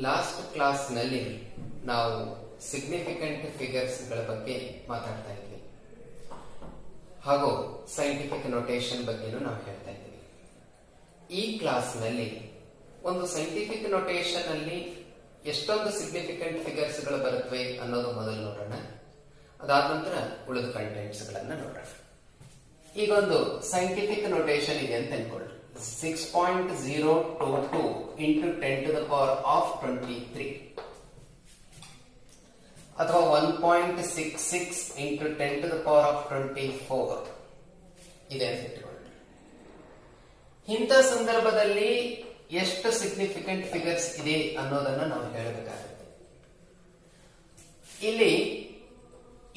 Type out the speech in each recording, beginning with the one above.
Last ಕ್ಲಾಸ್ನಲ್ಲಿ ನಾವು significant figures ಗಳ ಬಗ್ಗೆ ಮಾತಾಡ್ತಾ ಇದ್ವಿ ಹಾಗೂ ಸೈಂಟಿಫಿಕ್ ನೊಟೇಷನ್ ಬಗ್ಗೆನೂ ನಾವು ಹೇಳ್ತಾ ಇದ್ವಿ. ಈ ಕ್ಲಾಸ್ನಲ್ಲಿ ಒಂದು ಸೈಂಟಿಫಿಕ್ ನೊಟೇಷನ್ ಅಲ್ಲಿ ಎಷ್ಟೊಂದು ಸಿಗ್ನಿಫಿಕೆಂಟ್ ಫಿಗರ್ಸ್ ಗಳು ಬರುತ್ತವೆ ಅನ್ನೋದು ಮೊದಲು ನೋಡೋಣ. ಅದಾದ ನಂತರ ಉಳಿದ ಕಂಟೆಂಟ್ಸ್ ಗಳನ್ನ ನೋಡೋಣ. ಈಗ ಒಂದು ಸೈಂಟಿಫಿಕ್ ನೊಟೇಷನ್ ಇದೆ ಅಂತ ಅನ್ಕೊಳ್ಳಿ. 6.022 into 10 to the power of 23 ಅಥವಾ 1.66 into 10 to the power of 24 ಇದೆ ಅಂತ ಇಟ್ಕೊಳ್ಳಿ. ಇಂಥ ಸಂದರ್ಭದಲ್ಲಿ ಎಷ್ಟು ಸಿಗ್ನಿಫಿಕೆಂಟ್ ಫಿಗರ್ಸ್ ಇದೆ ಅನ್ನೋದನ್ನ ನಾವು ಹೇಳಬೇಕಾಗುತ್ತೆ. ಇಲ್ಲಿ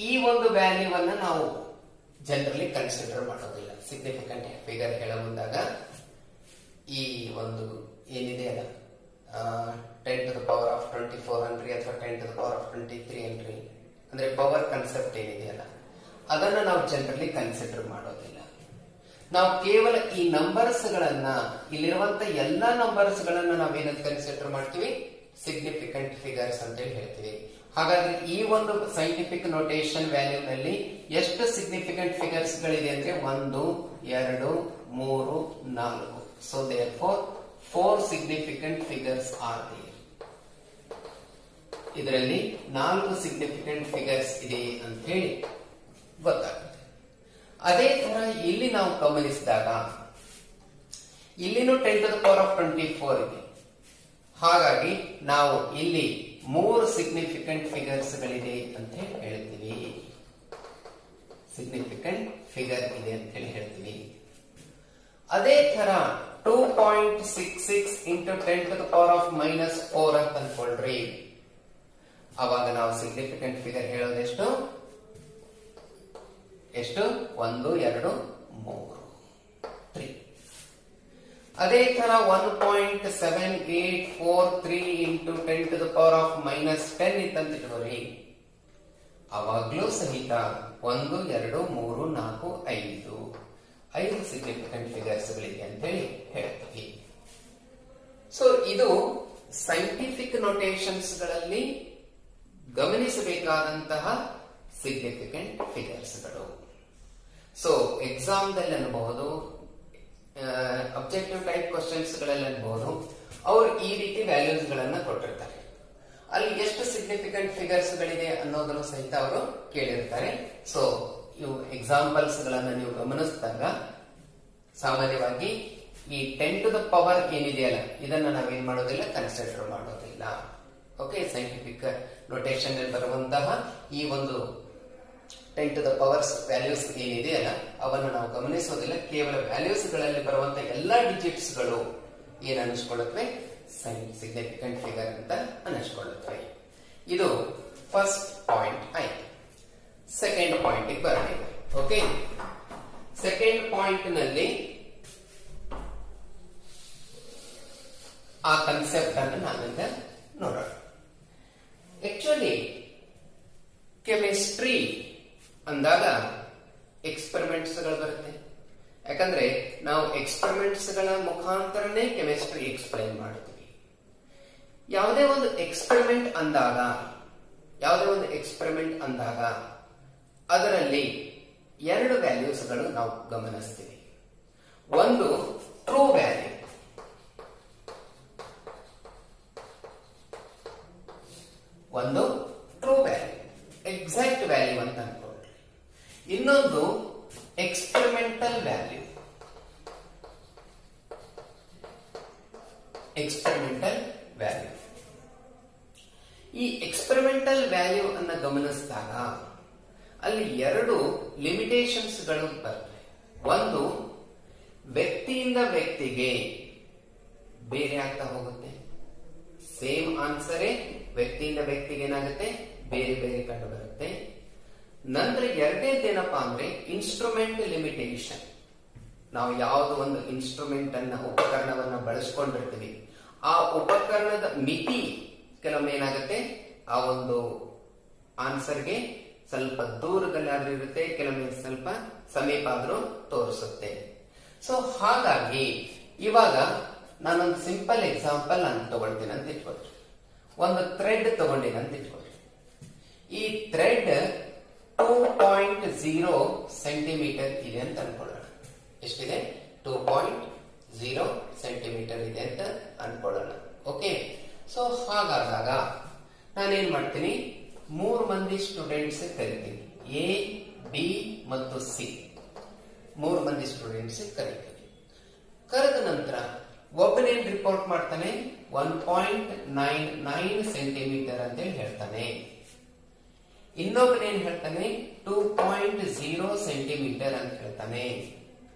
ಈ ಒಂದು ವ್ಯಾಲ್ಯೂವನ್ನ ನಾವು ಜನರಲಿ ಕನ್ಸಿಡರ್ ಮಾಡೋದಿಲ್ಲ. ಸಿಗ್ನಿಫಿಕೆಂಟ್ ಫಿಗರ್ ಹೇಳ ಮುಂದಾಗ ಈ ಒಂದು ಏನಿದೆ ಅಲ್ಲ 10 to the power of 24 ಅನ್ರಿ ಅಥವಾ 10 to the power of 23 ಅನ್ರಿ, ಅಂದ್ರೆ ಪವರ್ ಕನ್ಸೆಪ್ಟ್ ಏನಿದೆಯಲ್ಲ ಅದನ್ನ ನಾವು ಜನರಲಿ ಕನ್ಸಿಡರ್ ಮಾಡೋದಿಲ್ಲ. ನಾವು ಕೇವಲ ಈ ನಂಬರ್ಸ್ ಗಳನ್ನ, ಇಲ್ಲಿರುವಂತ ಎಲ್ಲಾ ನಂಬರ್ಸ್ ಗಳನ್ನ ನಾವೇನಂತ ಕನ್ಸಿಡರ್ ಮಾಡ್ತೀವಿ, ಸಿಗ್ನಿಫಿಕೆಂಟ್ ಫಿಗರ್ಸ್ ಅಂತ ಹೇಳಿ ಹೇಳ್ತೀವಿ. ಹಾಗಾದ್ರೆ ಈ ಒಂದು ಸೈಂಟಿಫಿಕ್ ನೊಟೇಷನ್ ವ್ಯಾಲ್ಯೂ ನಲ್ಲಿ ಎಷ್ಟು ಸಿಗ್ನಿಫಿಕೆಂಟ್ ಫಿಗರ್ಸ್ ಗಳಿದೆ ಅಂದ್ರೆ 1, 2, 3, 4. So therefore 4 significant figures are there. ಇದರಲ್ಲಿ 4 ಸಿಗ್ನಿಫಿಕೆಂಟ್ ಫಿಗರ್ಸ್ ಇದೆ ಅಂತ ಹೇಳಿ ಗೊತ್ತಾಗುತ್ತೆ. ಅದೇ ತರ ಇಲ್ಲಿ ನಾವು ಗಮನಿಸಿದಾಗ ಇಲ್ಲಿನೂ 10 to the power of 24 ಇದೆ. ಹಾಗಾಗಿ ನಾವು ಇಲ್ಲಿ 3 ಸಿಗ್ನಿಫಿಕೆಂಟ್ ಫಿಗರ್ಸ್ ಗಳಿದೆ ಅಂತ ಹೇಳಿ ಹೇಳ್ತೀವಿ. ಸಿಗ್ನಿಫಿಕೆಂಟ್ ಫಿಗರ್ ಇದೆ ಅಂತ ಹೇಳಿ ಹೇಳ್ತೀವಿ. ಅದೇ ತರ 2.66 into 10 to the power of -4 ಅಂತ ಅನ್ಕೊಳ್ರಿ. ಅವಾಗ ನಾವು ಸಿಗ್ನಿಫಿಕೆಂಟ್ ಫಿಗರ್ ಹೇಳೋದೆಷ್ಟು? 1, 2, 3. ಅದೇ ತರ 1.7843 into 10 to the power of -10 ಇತ್ತಂತ ಇಟ್ಕೋರಿ. ಅವಾಗ್ಲೂ ಸಹಿತ 1, 2, 3, 4, 5 ಸಿಗ್ನಿಫಿಕೆಂಟ್ ಫಿಗರ್ಸ್ ಗಳಿದೆ ಅಂತ ಹೇಳಿ ಹೇಳ್ತೀವಿ. ಸೊ ಇದು ಸೈಂಟಿಫಿಕ್ ನೊಟೇಷನ್ಸ್ ಗಳಲ್ಲಿ ಗಮನಿಸಬೇಕಾದಂತಹ ಸಿಗ್ನಿಫಿಕೆಂಟ್ ಫಿಗರ್ಸ್ ಗಳು. ಸೊ ಎಕ್ಸಾಮ್ ದಲ್ಲಿ ಅನ್ಬಹುದು, ಅಬ್ಜೆಕ್ಟಿವ್ ಟೈಪ್ ಕ್ವಶನ್ಸ್ ಗಳಲ್ಲಿ ಅನ್ಬಹುದು, ಅವರು ಈ ರೀತಿ ವ್ಯಾಲ್ಯೂಸ್ ಗಳನ್ನ ಕೊಟ್ಟಿರ್ತಾರೆ. ಅಲ್ಲಿ ಎಷ್ಟು ಸಿಗ್ನಿಫಿಕೆಂಟ್ ಫಿಗರ್ಸ್ ಗಳಿದೆ ಅನ್ನೋದನ್ನು ಸಹಿತ ಅವರು ಕೇಳಿರ್ತಾರೆ. ಸೊ ಇವು ಎಕ್ಸಾಂಪಲ್ಸ್ ಗಳನ್ನ ನೀವು ಗಮನಿಸಿದಾಗ ಸಾಮಾನ್ಯವಾಗಿ ಈ 10 to the power ಏನಿದೆಯಲ್ಲ ಇದನ್ನ ನಾವೇನ್ ಮಾಡೋದಿಲ್ಲ, ಕನ್ಸಿಡರ್ ಮಾಡೋದಿಲ್ಲ. ಓಕೆ, ಸೈಂಟಿಫಿಕ್ ನೊಟೇಷನ್ ಅಲ್ಲಿ ಬರುವಂತಹ ಈ ಒಂದು 10 to the powers ವ್ಯಾಲ್ಯೂಸ್ ಏನಿದೆಯಲ್ಲ ಅವನ್ನ ನಾವು ಗಮನಿಸೋದಿಲ್ಲ. ಕೇವಲ ವ್ಯಾಲ್ಯೂಸ್ ಗಳಲ್ಲಿ ಬರುವಂತ ಎಲ್ಲಾ ಡಿಜಿಟ್ಸ್ ಗಳು ಏನ್ ಅನಿಸ್ಕೊಳ್ಳುತ್ತವೆ, ಸಿಗ್ನಿಫಿಕೆಂಟ್ ಫಿಗರ್ ಅಂತ ಅನಿಸ್ಕೊಳ್ಳುತ್ತವೆ. ಇದು ಫಸ್ಟ್ ಪಾಯಿಂಟ್ ಆಯ್ತು. ಸೆಕೆಂಡ್ ಪಾಯಿಂಟ್ ಬರೋಣ. ಓಕೆ, ಸೆಕೆಂಡ್ ಪಾಯಿಂಟ್ ನಲ್ಲಿ ಆ ಕನ್ಸೆಪ್ಟ್ ಅನ್ನು ನಾವೀಗ ನೋಡೋಣ. ಆಕ್ಚುಲಿ ಕೆಮಿಸ್ಟ್ರಿ ಅಂದಾಗ ಎಕ್ಸ್ಪೆರಿಮೆಂಟ್ಸ್ ಗಳು ಬರುತ್ತೆ. ಯಾಕಂದ್ರೆ ನಾವು ಎಕ್ಸ್ಪೆರಿಮೆಂಟ್ಸ್ ಗಳ ಮುಖಾಂತರನೇ ಕೆಮಿಸ್ಟ್ರಿ ಎಕ್ಸ್ಪ್ಲೈನ್ ಮಾಡ್ತೀವಿ. ಯಾವುದೇ ಒಂದು ಎಕ್ಸ್ಪೆರಿಮೆಂಟ್ ಅಂದಾಗ ಅದರಲ್ಲಿ 2 ವ್ಯಾಲ್ಯೂಸ್ ಗಳು ನಾವು ಗಮನಿಸ್ತೀವಿ. ಒಂದು ಟ್ರೂ ವ್ಯಾಲ್ಯೂ, ಎಕ್ಸಾಕ್ಟ್ ವ್ಯಾಲ್ಯೂ ಅಂತ ಅನ್ಕೊಳ್ಳಿ. ಇನ್ನೊಂದು ಎಕ್ಸ್ಪೆರಿಮೆಂಟಲ್ ವ್ಯಾಲ್ಯೂ. ಈ ಎಕ್ಸ್ಪೆರಿಮೆಂಟಲ್ ವ್ಯಾಲ್ಯೂ ಅನ್ನ ಗಮನಿಸಿದಾಗ ಅಲ್ಲಿ 2 ಲಿಮಿಟೇಷನ್ಸ್ ಗಳು ಬರ್ತವೆ. ಒಂದು, ವ್ಯಕ್ತಿಯಿಂದ ವ್ಯಕ್ತಿಗೆ ಬೇರೆ ಆಗ್ತಾ ಹೋಗುತ್ತೆ. ಸೇಮ್ ಆನ್ಸರೇ ವ್ಯಕ್ತಿಯಿಂದ ವ್ಯಕ್ತಿಗೆ ಏನಾಗುತ್ತೆ, ಬೇರೆ ಬೇರೆ ಕಂಡು ಬರುತ್ತೆ. ನಂತರ ಎರಡನೇದೇನಪ್ಪಾ ಅಂದ್ರೆ ಇನ್ಸ್ಟ್ರೂಮೆಂಟ್ ಲಿಮಿಟೇಷನ್. ನಾವು ಯಾವ್ದು ಒಂದು ಇನ್ಸ್ಟ್ರೂಮೆಂಟ್ ಅನ್ನ, ಉಪಕರಣವನ್ನ ಬಳಸ್ಕೊಂಡಿರ್ತೀವಿ, ಆ ಉಪಕರಣದ ಮಿತಿ ಕೆಲವೊಮ್ಮೆ ಏನಾಗುತ್ತೆ, ಆ ಒಂದು ಆನ್ಸರ್ಗೆ ಸ್ವಲ್ಪ ದೂರದಲ್ಲಾದ್ರೂ ಇರುತ್ತೆ, ಕೆಲವೊಮ್ಮೆ ಸ್ವಲ್ಪ ಸಮೀಪ ಆದ್ರೂ ತೋರಿಸುತ್ತೆ. ಸೊ ಹಾಗಾಗಿ ಇವಾಗ ನಾನೊಂದು ಸಿಂಪಲ್ ಎಕ್ಸಾಂಪಲ್ ನಾನು ತಗೊಳ್ತೀನಿ ಅಂತ ಇಟ್ಕೊಳ್ತೀನಿ. ಒಂದು ಥ್ರೆಡ್ ತಗೊಂಡಿನ ಅಂತ ಇಟ್ಕೊಳ್ಳಿ. ಈ ಥ್ರೆಡ್ 2.0 ಸೆಂಟಿಮೀಟರ್ ಇದೆ ಅಂತ ಅನ್ಕೊಳ್ಳೋಣ. ಎಷ್ಟಿದೆ? 2.0 ಸೆಂಟಿಮೀಟರ್ ಇದೆ ಅಂತ ಅನ್ಕೊಳ್ಳೋಣ. ಓಕೆ, ಸೊ ಹಾಗಾದಾಗ ನಾನೇನ್ ಮಾಡ್ತೀನಿ, 3 ಮಂದಿ ಸ್ಟೂಡೆಂಟ್ಸ್ ಕರಿತೀನಿ. ಎ, ಬಿ ಮತ್ತು ಸಿ 3 ಮಂದಿ ಸ್ಟೂಡೆಂಟ್ಸ್ ಕರಿತೀನಿ. ಕರೆದ ನಂತರ ಒಬ್ಬನೇನ್ ರಿಪೋರ್ಟ್ ಮಾಡ್ತಾನೆ, 1.99 ಸೆಂಟಿಮೀಟರ್ ಅಂತೇಳಿ ಹೇಳ್ತಾನೆ. ಇನ್ನೊಬ್ಬನೇನ್ ಹೇಳ್ತಾನೆ 2.0 ಸೆಂಟಿಮೀಟರ್ ಅಂತ ಹೇಳ್ತಾನೆ.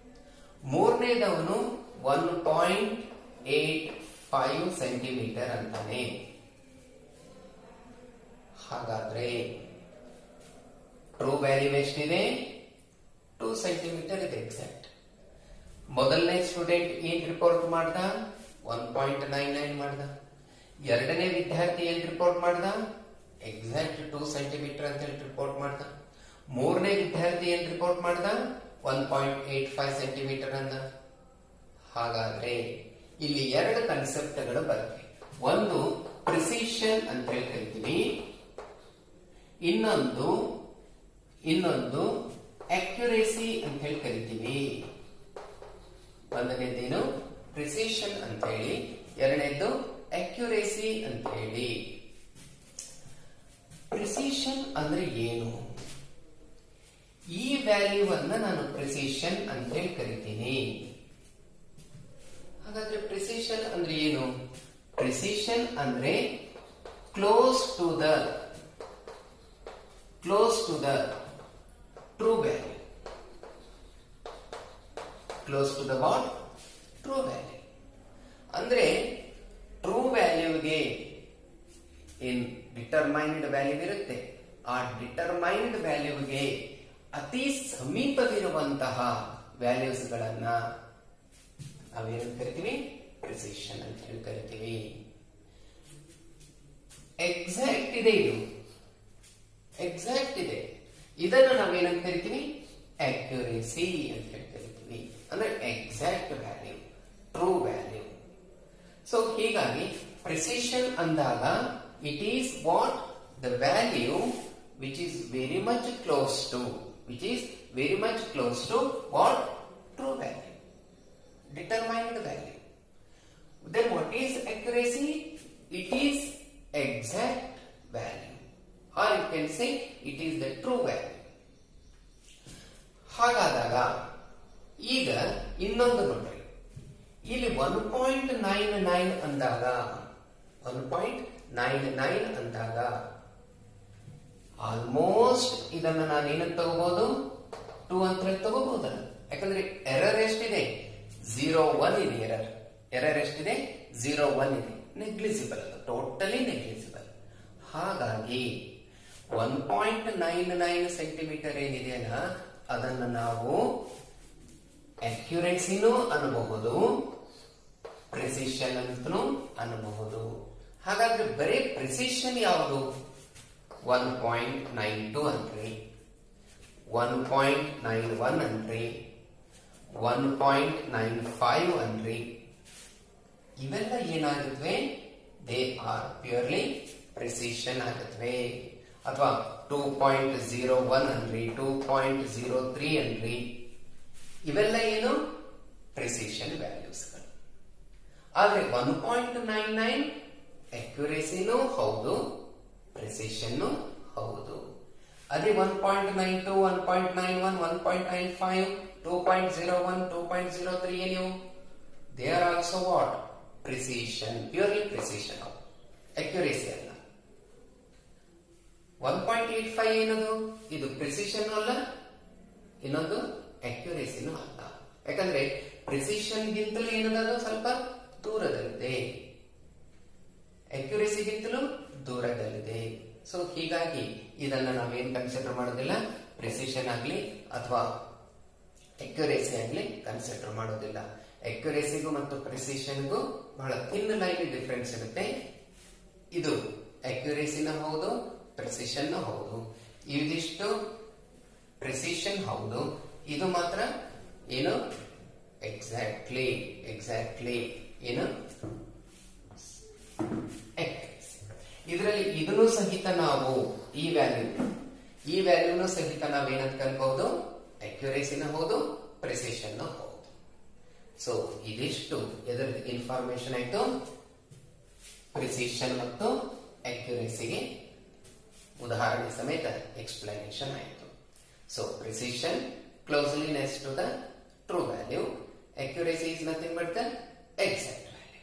ಮೂರನೇದವನು 1.85 ಸೆಂಟಿಮೀಟರ್ ಅಂತಾನೆ. ಹಾಗಾದ್ರೆ ಟ್ರೂ ವ್ಯಾಲ್ಯೂ ಎಷ್ಟಿದೆ? 2 ಸೆಂಟಿಮೀಟರ್ ಇದೆ ಎಕ್ಸಾಕ್ಟ್. ಮೊದಲನೇ ಸ್ಟೂಡೆಂಟ್ ಏನ್ ರಿಪೋರ್ಟ್ ಮಾಡ್ದ? 1.99 ಮಾಡ್ದ. ಎರಡನೇ ವಿದ್ಯಾರ್ಥಿ ಏನ್ ರಿಪೋರ್ಟ್ ಮಾಡ್ದ? ಎಕ್ಸಾಕ್ಟ್ 2 ಸೆಂಟಿಮೀಟರ್ ಅಂತ ಹೇಳಿ ರಿಪೋರ್ಟ್ ಮಾಡ್ದ. ಮೂರನೇ ವಿದ್ಯಾರ್ಥಿ ಏನ್ ರಿಪೋರ್ಟ್ ಮಾಡ್ದ? 1.85 ಸೆಂಟಿಮೀಟರ್ ಅಂದ. ಹಾಗಾದ್ರೆ ಇಲ್ಲಿ 2 ಕಾನ್ಸೆಪ್ಟ್ಗಳು ಬರುತ್ತೆ. ಒಂದು ಪ್ರಿಸಿಷನ್ ಅಂತ ಹೇಳಿ ಕರಿತೀವಿ, ಇನ್ನೊಂದು ಅಕ್ಯುರೇಸಿ ಅಂತ ಹೇಳಿ ಕರಿತೀವಿ. ಒಂದನೇದೇನು ಪ್ರಿಸಿಷನ್ ಅಂತ ಹೇಳಿ, ಎರಡನೇದು ಅಕ್ಯುರೇಸಿ ಅಂತ ಹೇಳಿ. ಪ್ರಿಸಿಷನ್ ಅಂದ್ರೆ ಏನು? ಈ ವ್ಯಾಲ್ಯೂವನ್ನ ನಾನು ಪ್ರಿಸಿಷನ್ ಅಂತ ಹೇಳಿ ಕರಿತೀನಿ. ಹಾಗಾದ್ರೆ ಪ್ರಿಸಿಷನ್ ಅಂದ್ರೆ ಏನು? ಪ್ರಿಸಿಷನ್ ಅಂದ್ರೆ close to the true value. Close to the what? True value. ಅಂದ್ರೆ ಟ್ರೂ ವ್ಯಾಲ್ಯೂಗೆ ಏನ್ ಡಿಟರ್ಮೈನ್ಡ್ ವ್ಯಾಲ್ಯೂ ಇರುತ್ತೆ, ಆ ಡಿಟರ್ಮೈನ್ಡ್ ವ್ಯಾಲ್ಯೂಗೆ ಅತಿ ಸಮೀಪವಿರುವಂತಹ ವ್ಯಾಲ್ಯೂಸ್ ಗಳನ್ನ ನಾವೇನು ಕರಿತೀವಿ? ಪ್ರಿಸಿಷನ್ ಅಂತ ಹೇಳಿ ಕರಿತೀವಿ. ಎಕ್ಸಾಕ್ಟ್ ಇದೆ, ಇದು ಎಕ್ಸಾಕ್ಟ್ ಇದೆ. ಇದನ್ನು ನಾವೇನಂತ ಕರಿತೀವಿ? ಅಕ್ಯುರೇಸಿ ಅಂತ ಹೇಳಿ ಕರಿತೀವಿ. ಅಂದ್ರೆ exact value, true value. So ಹೀಗಾಗಿ ಪ್ರಿಸಿಷನ್ ಅಂದಾಗ it is what? The value which is very much close to what? True value, determined value. Then what is accuracy? It is exact value, or you can say it is the true value. ಹಾಗಾದಾಗ ಈಗ ಇನ್ನೊಂದು ನೋಡ್ರಿ, ಇಲ್ಲಿ 1.99 ಅಂದಾಗ almost ಇದನ್ನ ನಾನು ಏನಂತ ತಗೋಬಹುದು? 2 ಅಂತ ತಗೋಬಹುದಲ್ಲ. ಯಾಕಂದ್ರೆ ಎರರ್ ಎಷ್ಟಿದೆ? 0.1 ಇದೆ. ಎರರ್ ಎಷ್ಟಿದೆ? 0.1 ಇದೆ. ನೆಗ್ಲಿಜಿಬಲ್, ಅದು ಟೋಟಲಿ ನೆಗ್ಲಿಜಿಬಲ್. ಹಾಗಾಗಿ 1.99 ಸೆಂಟಿಮೀಟರ್ ಏನಿದೆಯಲ್ಲ, ಅದನ್ನ ನಾವು ಅಕ್ಯುರೇಸಿನೂ ಅನ್ನಬಹುದು, ಪ್ರಿಸಿಷನ್ ಅಂತನೂ ಅನ್ನಬಹುದು. ಹಾಗಾದ್ರೆ ಬರೀ ಪ್ರಿಸಿಷನ್ ಯಾವುದು? 1.92 ಅಂತ್ರಿ, 1.91 ಅಂತ್ರಿ, 1.95 ಅಂತ್ರಿ. ಇವೆಲ್ಲ ಏನಾಗುತ್ತವೆ? ದೇ ಆರ್ ಪ್ಯೂರ್ಲಿ ಪ್ರಿಸಿಷನ್ ಆಗುತ್ತವೆ. ಅಥವಾ 2.01 ಅನ್ರಿ, 2.03 ಅನ್ರಿ, ಇವೆಲ್ಲ ಏನು? ಪ್ರಿಸಿಷನ್ ವ್ಯಾಲ್ಯೂಸ್ಗಳು. ಆದ್ರೆ 1.99 ಅಕ್ಯುರೇಸಿನೂ ಹೌದು, ಪ್ರಿಸಿಷನ್ ಹೌದು. ಅದೇ 1.92, 1.91, 1.95, 2.01, 2.03 ಏನು? They are also what? Precision, purely precision, accuracy ಅಲ್ಲ. 1.85 ಏನದು? ಇದು ಪ್ರಿಸಿಷನ್ ಅಲ್ಲ, ಇನ್ನೊಂದು ಅಕ್ಯುರೇಸಿನೂ ಅಲ್ಲ. ಯಾಕಂದ್ರೆ ಪ್ರಿಸಿಷನ್ ಗಿಂತಲೂ ಏನದು ಸ್ವಲ್ಪ ದೂರದಲ್ಲಿದೆ, ಅಕ್ಯುರೇಸಿಗಿಂತಲೂ ದೂರದಲ್ಲಿದೆ. ಸೊ ಹೀಗಾಗಿ ಇದನ್ನ ನಾವೇನ್ ಕನ್ಸಿಡರ್ ಮಾಡೋದಿಲ್ಲ, ಪ್ರಿಸಿಷನ್ ಆಗ್ಲಿ ಅಥವಾ ಅಕ್ಯುರೇಸಿ ಆಗ್ಲಿ ಕನ್ಸಿಡರ್ ಮಾಡೋದಿಲ್ಲ. ಅಕ್ಯುರೇಸಿಗೂ ಮತ್ತು ಪ್ರಿಸಿಷನ್ಗೂ ಬಹಳ ಥಿನ್ ಲೈನ್ ಡಿಫರೆನ್ಸ್ ಇರುತ್ತೆ. ಇದು ಅಕ್ಯುರೇಸಿನ ಹೌದು, ಪ್ರಿಸಿಷನ್ ಹೌದು. ಇದಿಷ್ಟು ಪ್ರಿಸಿಷನ್ ಹೌದು, ಇದು ಮಾತ್ರ ಏನು? ಎಕ್ಸಾಕ್ಟ್ಲಿ ಏನು? ಇದರಲ್ಲಿ ಇದನ್ನು ಸಹಿತ ನಾವು ಈ ವ್ಯಾಲ್ಯೂನು ಸಹಿತ ನಾವೇನಂತ ಕನ್ಬಹುದು, ಅಕ್ಯುರೇಸಿನ ಹೌದು, ಪ್ರಿಸಿಷನ್ ಹೌದು. ಸೊ ಇದಿಷ್ಟು ಎದರ ಇನ್ಫಾರ್ಮೇಶನ್ ಆಯ್ತು, ಪ್ರಿಸಿಷನ್ ಮತ್ತು ಅಕ್ಯುರೇಸಿಗೆ ಉದಾಹರಣೆ ಸಮೇತ ಎಕ್ಸ್ಪ್ಲನೇಷನ್ ಆಯಿತು. So precision closely next to the true value, accuracy is nothing but the exact value.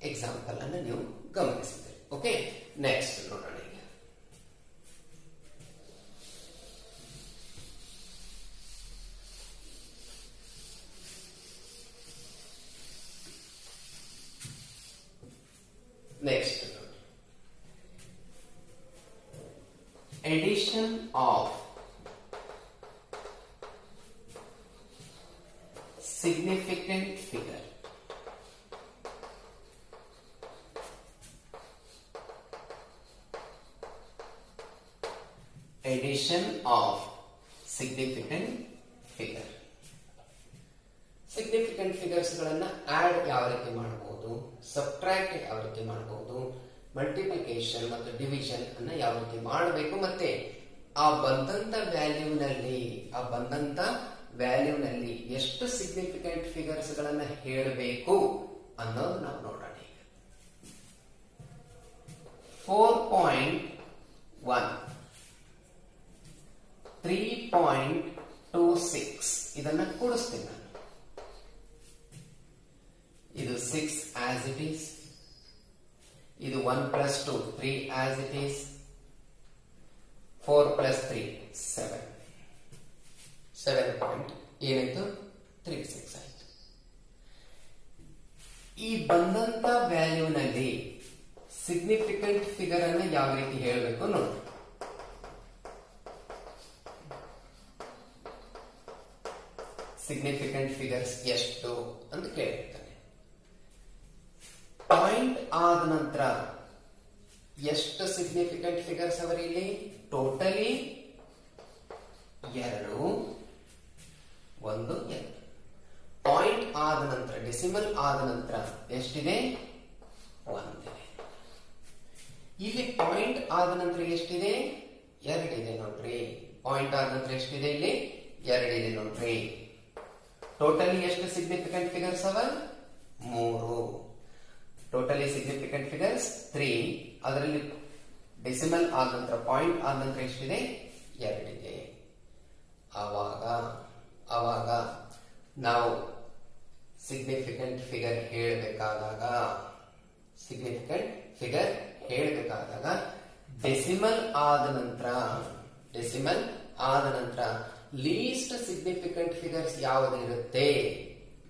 Example ಅನ್ನು ನೀವು ಗಮನಿಸಿದ್ರಿ. ಓಕೆ, ನೆಕ್ಸ್ಟ್ ನೋಡೋಣ. ಈಗ next addition of significant figure. Addition of significant figure. Significant figures ಗಳನ್ನ ಆಡ್ ಯಾವ ರೀತಿ ಮಾಡಬಹುದು, ಸಬ್ಟ್ರಾಕ್ಟ್ ಯಾವ ರೀತಿ ಮಾಡಬಹುದು, ಮಲ್ಟಿಪ್ಲಿಕೇಶನ್ ಮತ್ತು ಡಿವಿಷನ್ ಅನ್ನ ಯಾವ ರೀತಿ ಮಾಡಬೇಕು, ಮತ್ತೆ ಆ ಬಂದಂತ ವ್ಯಾಲ್ಯೂನಲ್ಲಿ ಎಷ್ಟು ಸಿಗ್ನಿಫಿಕೆಂಟ್ ಫಿಗರ್ಸ್ ಗಳನ್ನ ಹೇಳಬೇಕು ಅನ್ನೋದು ನಾವು ನೋಡೋಣ. ಈಗ 4.1 3.26 ಇದನ್ನ ಕೂಡಿಸ್ತೀನಿ ನಾನು. ಇದು 6 ಆಸ್ ಇಟ್ ಈಸ್, ಇದು 1 plus 2 3 as it is, 4 plus 3 7 ಏನಾಯ್ತು 36 ಆಯ್ತು. ಈ ಬಂದಂತ ವ್ಯಾಲ್ಯೂನಲ್ಲಿ ಸಿಗ್ನಿಫಿಕೆಂಟ್ ಫಿಗರ್ ಅನ್ನು ಯಾವ ರೀತಿ ಹೇಳಬೇಕು ನೋಡಿ. ಸಿಗ್ನಿಫಿಕೆಂಟ್ ಫಿಗರ್ಸ್ ಎಷ್ಟು ಅಂತ ಕೇಳಿರ್ತಾನೆ. ಪಾಯಿಂಟ್ ಆದ ನಂತರ ಎಷ್ಟು ಸಿಗ್ನಿಫಿಕೆಂಟ್ ಫಿಗರ್ಸ್ ಅವರ ಇಲ್ಲಿ? ಟೋಟಲಿ 2 1 2. ಪಾಯಿಂಟ್ ಆದ ನಂತರ ಡೆಸಿಮಲ್ ಆದ ನಂತರ ಎಷ್ಟಿದೆ? 1 ಇದೆ. ಇಲ್ಲಿ ಪಾಯಿಂಟ್ ಆದ ನಂತರ ಎಷ್ಟಿದೆ? 2 ಇದೆ ನೋಡ್ರಿ. ಪಾಯಿಂಟ್ ಆದ ನಂತರ ಎಷ್ಟಿದೆ? ಇಲ್ಲಿ 2 ಇದೆ ನೋಡ್ರಿ. ಟೋಟಲಿ ಎಷ್ಟು ಸಿಗ್ನಿಫಿಕೆಂಟ್ ಫಿಗರ್ಸ್ ಅವ? 3. Totally significant figures 3. ಅದರಲ್ಲಿ ಡೆಸಿಮಲ್ ಆದ ನಂತರ ಪಾಯಿಂಟ್ ಆದ ನಂತರ ಎಷ್ಟಿದೆ? 2 ಇದೆ. ಆವಾಗ ನಾವು ಸಿಗ್ನಿಫಿಕೆಂಟ್ ಫಿಗರ್ ಹೇಳಬೇಕಾದಾಗ ಡೆಸಿಮಲ್ ಆದ ನಂತರ ಲೀಸ್ಟ್ ಸಿಗ್ನಿಫಿಕೆಂಟ್ ಫಿಗರ್ಸ್ ಯಾವುದಿರುತ್ತೆ?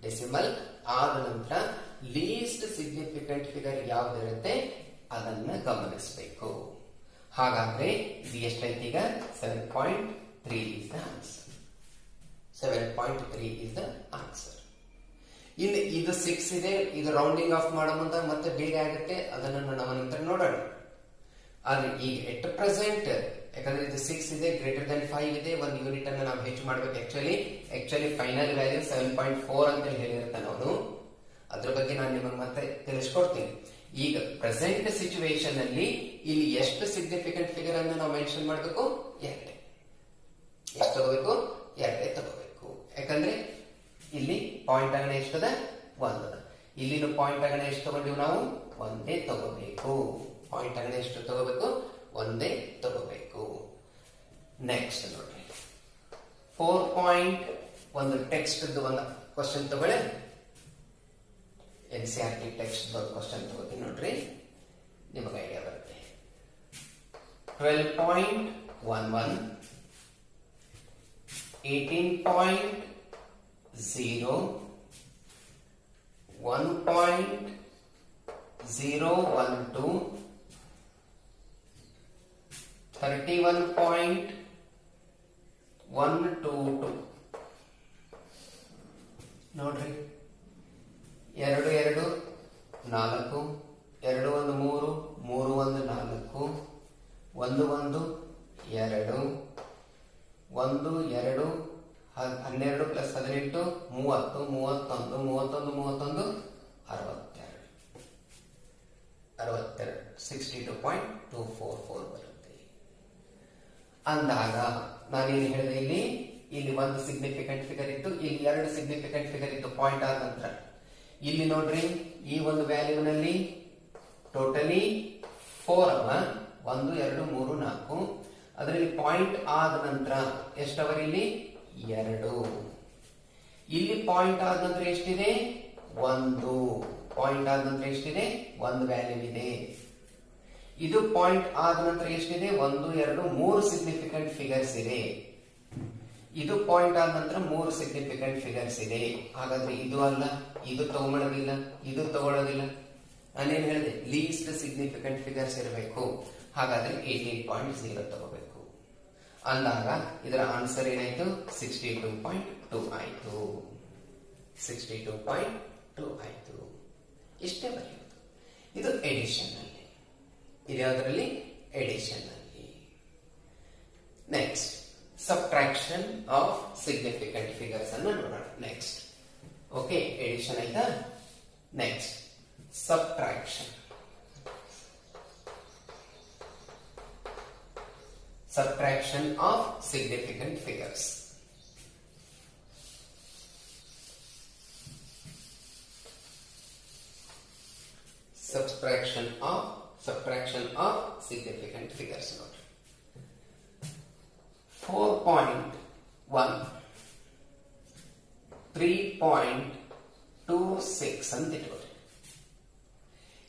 ಡೆಸಿಮಲ್ ಆದ ನಂತರ ಲೀಸ್ಟ್ ಸಿಗ್ನಿಫಿಕೆಂಟ್ ಫಿಗರ್ ಯಾವುದಿರುತ್ತೆ ಅದನ್ನ ಗಮನಿಸಬೇಕು. ಹಾಗಾದ್ರೆ ಇದು ಎಷ್ಟೈತಿ? ಈಗ 7.3 is the answer. 7.3 is the answer. ಇನ್ನು ಇದು 6 ಇದೆ. ಇದು ರೌಂಡಿಂಗ್ ಆಫ್ ಮಾಡೋ ಮುಂದ ಮತ್ತೆ ಬೇರೆ ಆಗುತ್ತೆ, ಅದನ್ನು ನಾವು ನಂತರ ನೋಡೋಣ. ಆದ್ರೆ ಈಗ ಎಟ್ ಪ್ರೆಸೆಂಟ್ ಯಾಕಂದ್ರೆ ಇದು 6 ಇದೆ, ಗ್ರೇಟರ್ ದನ್ 5 ಇದೆ, 1 ಯೂನಿಟ್ ಅನ್ನು ನಾವು ಹೆಚ್ಚು ಮಾಡಬೇಕು. ಆಕ್ಚುಲಿ ಫೈನಲ್ ವ್ಯಾಲ್ಯೂ 7.4 ಅಂತ ಹೇಳಿರ್ತಾನೆ ಅವನು. ಅದ್ರ ಬಗ್ಗೆ ನಾನು ನಿಮಗೆ ಮತ್ತೆ ತಿಳಿಸ್ಕೊಡ್ತೀನಿ. ಈಗ ಪ್ರೆಸೆಂಟ್ ಸಿಚುವೇಶನ್ ಅಲ್ಲಿ ಇಲ್ಲಿ ಎಷ್ಟು ಸಿಗ್ನಿಫಿಕೆಂಟ್ ಫಿಗರ್ ಅನ್ನು ನಾವು ಮೆನ್ಷನ್ ಮಾಡಬೇಕು? 2. ಎಷ್ಟು ತಗೋಬೇಕು? 2 ತಗೋಬೇಕು. ಯಾಕಂದ್ರೆ ಇಲ್ಲಿ ಪಾಯಿಂಟ್ ಆಗಣ ಎಷ್ಟದ? 1. ಇಲ್ಲಿನ ಪಾಯಿಂಟ್ ಆಗಣ ಎಷ್ಟು ತಗೊಂಡಿವಿ ನಾವು? 1 ತಗೋಬೇಕು. ಪಾಯಿಂಟ್ ಆಗಣ ಎಷ್ಟು ತಗೋಬೇಕು? 1 ತಗೋಬೇಕು. ನೆಕ್ಸ್ಟ್ ನೋಡ್ರಿ 4.1 ಟೆಕ್ಸ್ಟ್ ಒಂದು ಕ್ವಶನ್ ತಗೊಳ್ಳಿ. NCERT ಟೆಕ್ಸ್ಟ್ ಕ್ವಶನ್ ತಗೋತೀನಿ ನೋಡ್ರಿ, ನಿಮಗೆ ಐಡಿಯಾ ಬರುತ್ತೆ. 12.11 18.0 1.012 31.122 ನೋಡ್ರಿ. 2 2 4 2 1 3 3 1 4 1 1 2 1 2 12 ಪ್ಲಸ್ 18 30 31 62 62.244 ಬರುತ್ತೆ. ಅಂದಾಗ ನಾನೇನು ಹೇಳಿದೆ, ಇಲ್ಲಿ ಒಂದು ಸಿಗ್ನಿಫಿಕೆಂಟ್ ಫಿಗರ್ ಇತ್ತು, ಇಲ್ಲಿ ಎರಡು ಸಿಗ್ನಿಫಿಕೆಂಟ್ ಫಿಗರ್ ಇತ್ತು ಪಾಯಿಂಟ್ ಆದ ನಂತರ. ಇಲ್ಲಿ ನೋಡ್ರಿ, ಈ ಒಂದು ವ್ಯಾಲ್ಯೂನಲ್ಲಿ ಟೋಟಲಿ 4 ಅವ, 1 2 3 4. ಅದರಲ್ಲಿ ಪಾಯಿಂಟ್ ಆದ ನಂತರ ಎಷ್ಟವರ? ಇಲ್ಲಿ 2. ಇಲ್ಲಿ ಪಾಯಿಂಟ್ ಆದ ನಂತರ ಎಷ್ಟಿದೆ? 1. ಪಾಯಿಂಟ್ ಆದ ನಂತರ ಎಷ್ಟಿದೆ? 1 ವ್ಯಾಲ್ಯೂ ಇದೆ. ಇದು ಪಾಯಿಂಟ್ ಆದ ನಂತರ ಎಷ್ಟಿದೆ? 1 2 3 ಸಿಗ್ನಿಫಿಕೆಂಟ್ ಫಿಗರ್ಸ್ ಇದೆ. ಇದು ಪಾಯಿಂಟ್ ಆದ ನಂತರ 3 ಸಿಗ್ನಿಫಿಕೆಂಟ್ ಫಿಗರ್ಸ್ ಇದೆ. ಹಾಗಾದ್ರೆ ಇದು ಅಲ್ಲ, ಇದು ತಗೊಳ್ಳೋದಿಲ್ಲ, ಇದು ತಗೊಳ್ಳೋದಿಲ್ಲ. ನಾನೇನ್ ಹೇಳಿದೆ? ಲೀಸ್ಟ್ ಸಿಗ್ನಿಫಿಕೆಂಟ್ ಫಿಗರ್ಸ್ ಇರಬೇಕು. ಹಾಗಾದ್ರೆ 18.0 ತಗೋಬೇಕು. ಅಂದಾಗ ಇದರ ಆನ್ಸರ್ ಏನಾಯ್ತು? 62.2 ಆಯ್ತು. 62.2 ಆಯ್ತು. ಇಷ್ಟೇ ಬರೆಯೋದು. ಇದು ಎಡಿಷನ್ ಅಲ್ಲಿ. ಇದು ಯಾವುದರಲ್ಲಿ? ಎಡಿಷನ್ ಅಲ್ಲಿ. Next subtraction of significant figures ಅನ್ನು ನೋಡೋಣ. ನೆಕ್ಸ್ಟ್ ಓಕೆ, ಎಡಿಷನ್ ಆಯ್ತಾ? Next subtraction. Subtraction of significant figures. Subtraction of significant figures. Note 4.1 3.26 ಅಂತ ಇಟ್ಕೊಳ್ಳಿ.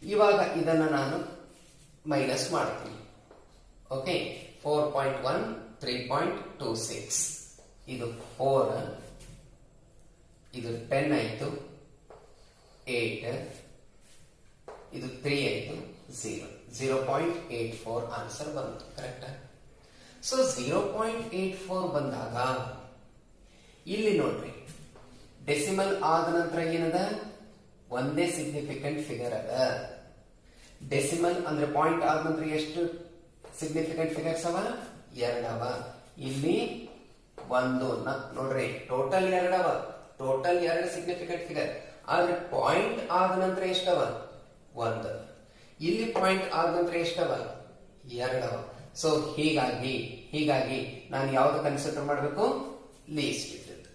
ಇವಾಗ ಇದನ್ನ ನಾನು ಮೈನಸ್ ಮಾಡ್ತೀನಿ. ಓಕೆ, 4.1 3.26 ಇದು 4, ಇದು 10 ಆಯ್ತು, 8 ಇದು 3 ಆಯ್ತು, 0.84 ಆನ್ಸರ್ ಬಂತು. ಕರೆಕ್ಟ್? ಸೊ 0.84 ಬಂದಾಗ ಇಲ್ಲಿ ನೋಡ್ರಿ, ಡೆಸಿಮಲ್ ಆದ ನಂತರ ಏನದ? ಒಂದೇ ಸಿಗ್ನಿಫಿಕೆಂಟ್ ಫಿಗರ್ ಅದ. ಡೆಸಿಮಲ್ ಅಂದ್ರೆ ಪಾಯಿಂಟ್ ಆದ ನಂತರ ಎಷ್ಟು ಸಿಗ್ನಿಫಿಕೆಂಟ್ ಫಿಗರ್ಸ್ ಅವ? 2 ಅವ. ಇಲ್ಲಿ 1 ನೋಡ್ರಿ, ಟೋಟಲ್ 2 ಅವ. Total 2 significant figure. ಆದ್ರೆ ಪಾಯಿಂಟ್ ಆದ ನಂತರ ಎಷ್ಟವ? 1. ಇಲ್ಲಿ ಪಾಯಿಂಟ್ ಆದ ನಂತರ ಎಷ್ಟವ? 2 ಅವ. ಸೊ ಹೀಗಾಗಿ ನಾನು ಯಾವ್ದು ಕನ್ಸಿಡರ್ ಮಾಡಬೇಕು? ಲೀಸ್ಟ್ ಇದ್ದದ್ದು.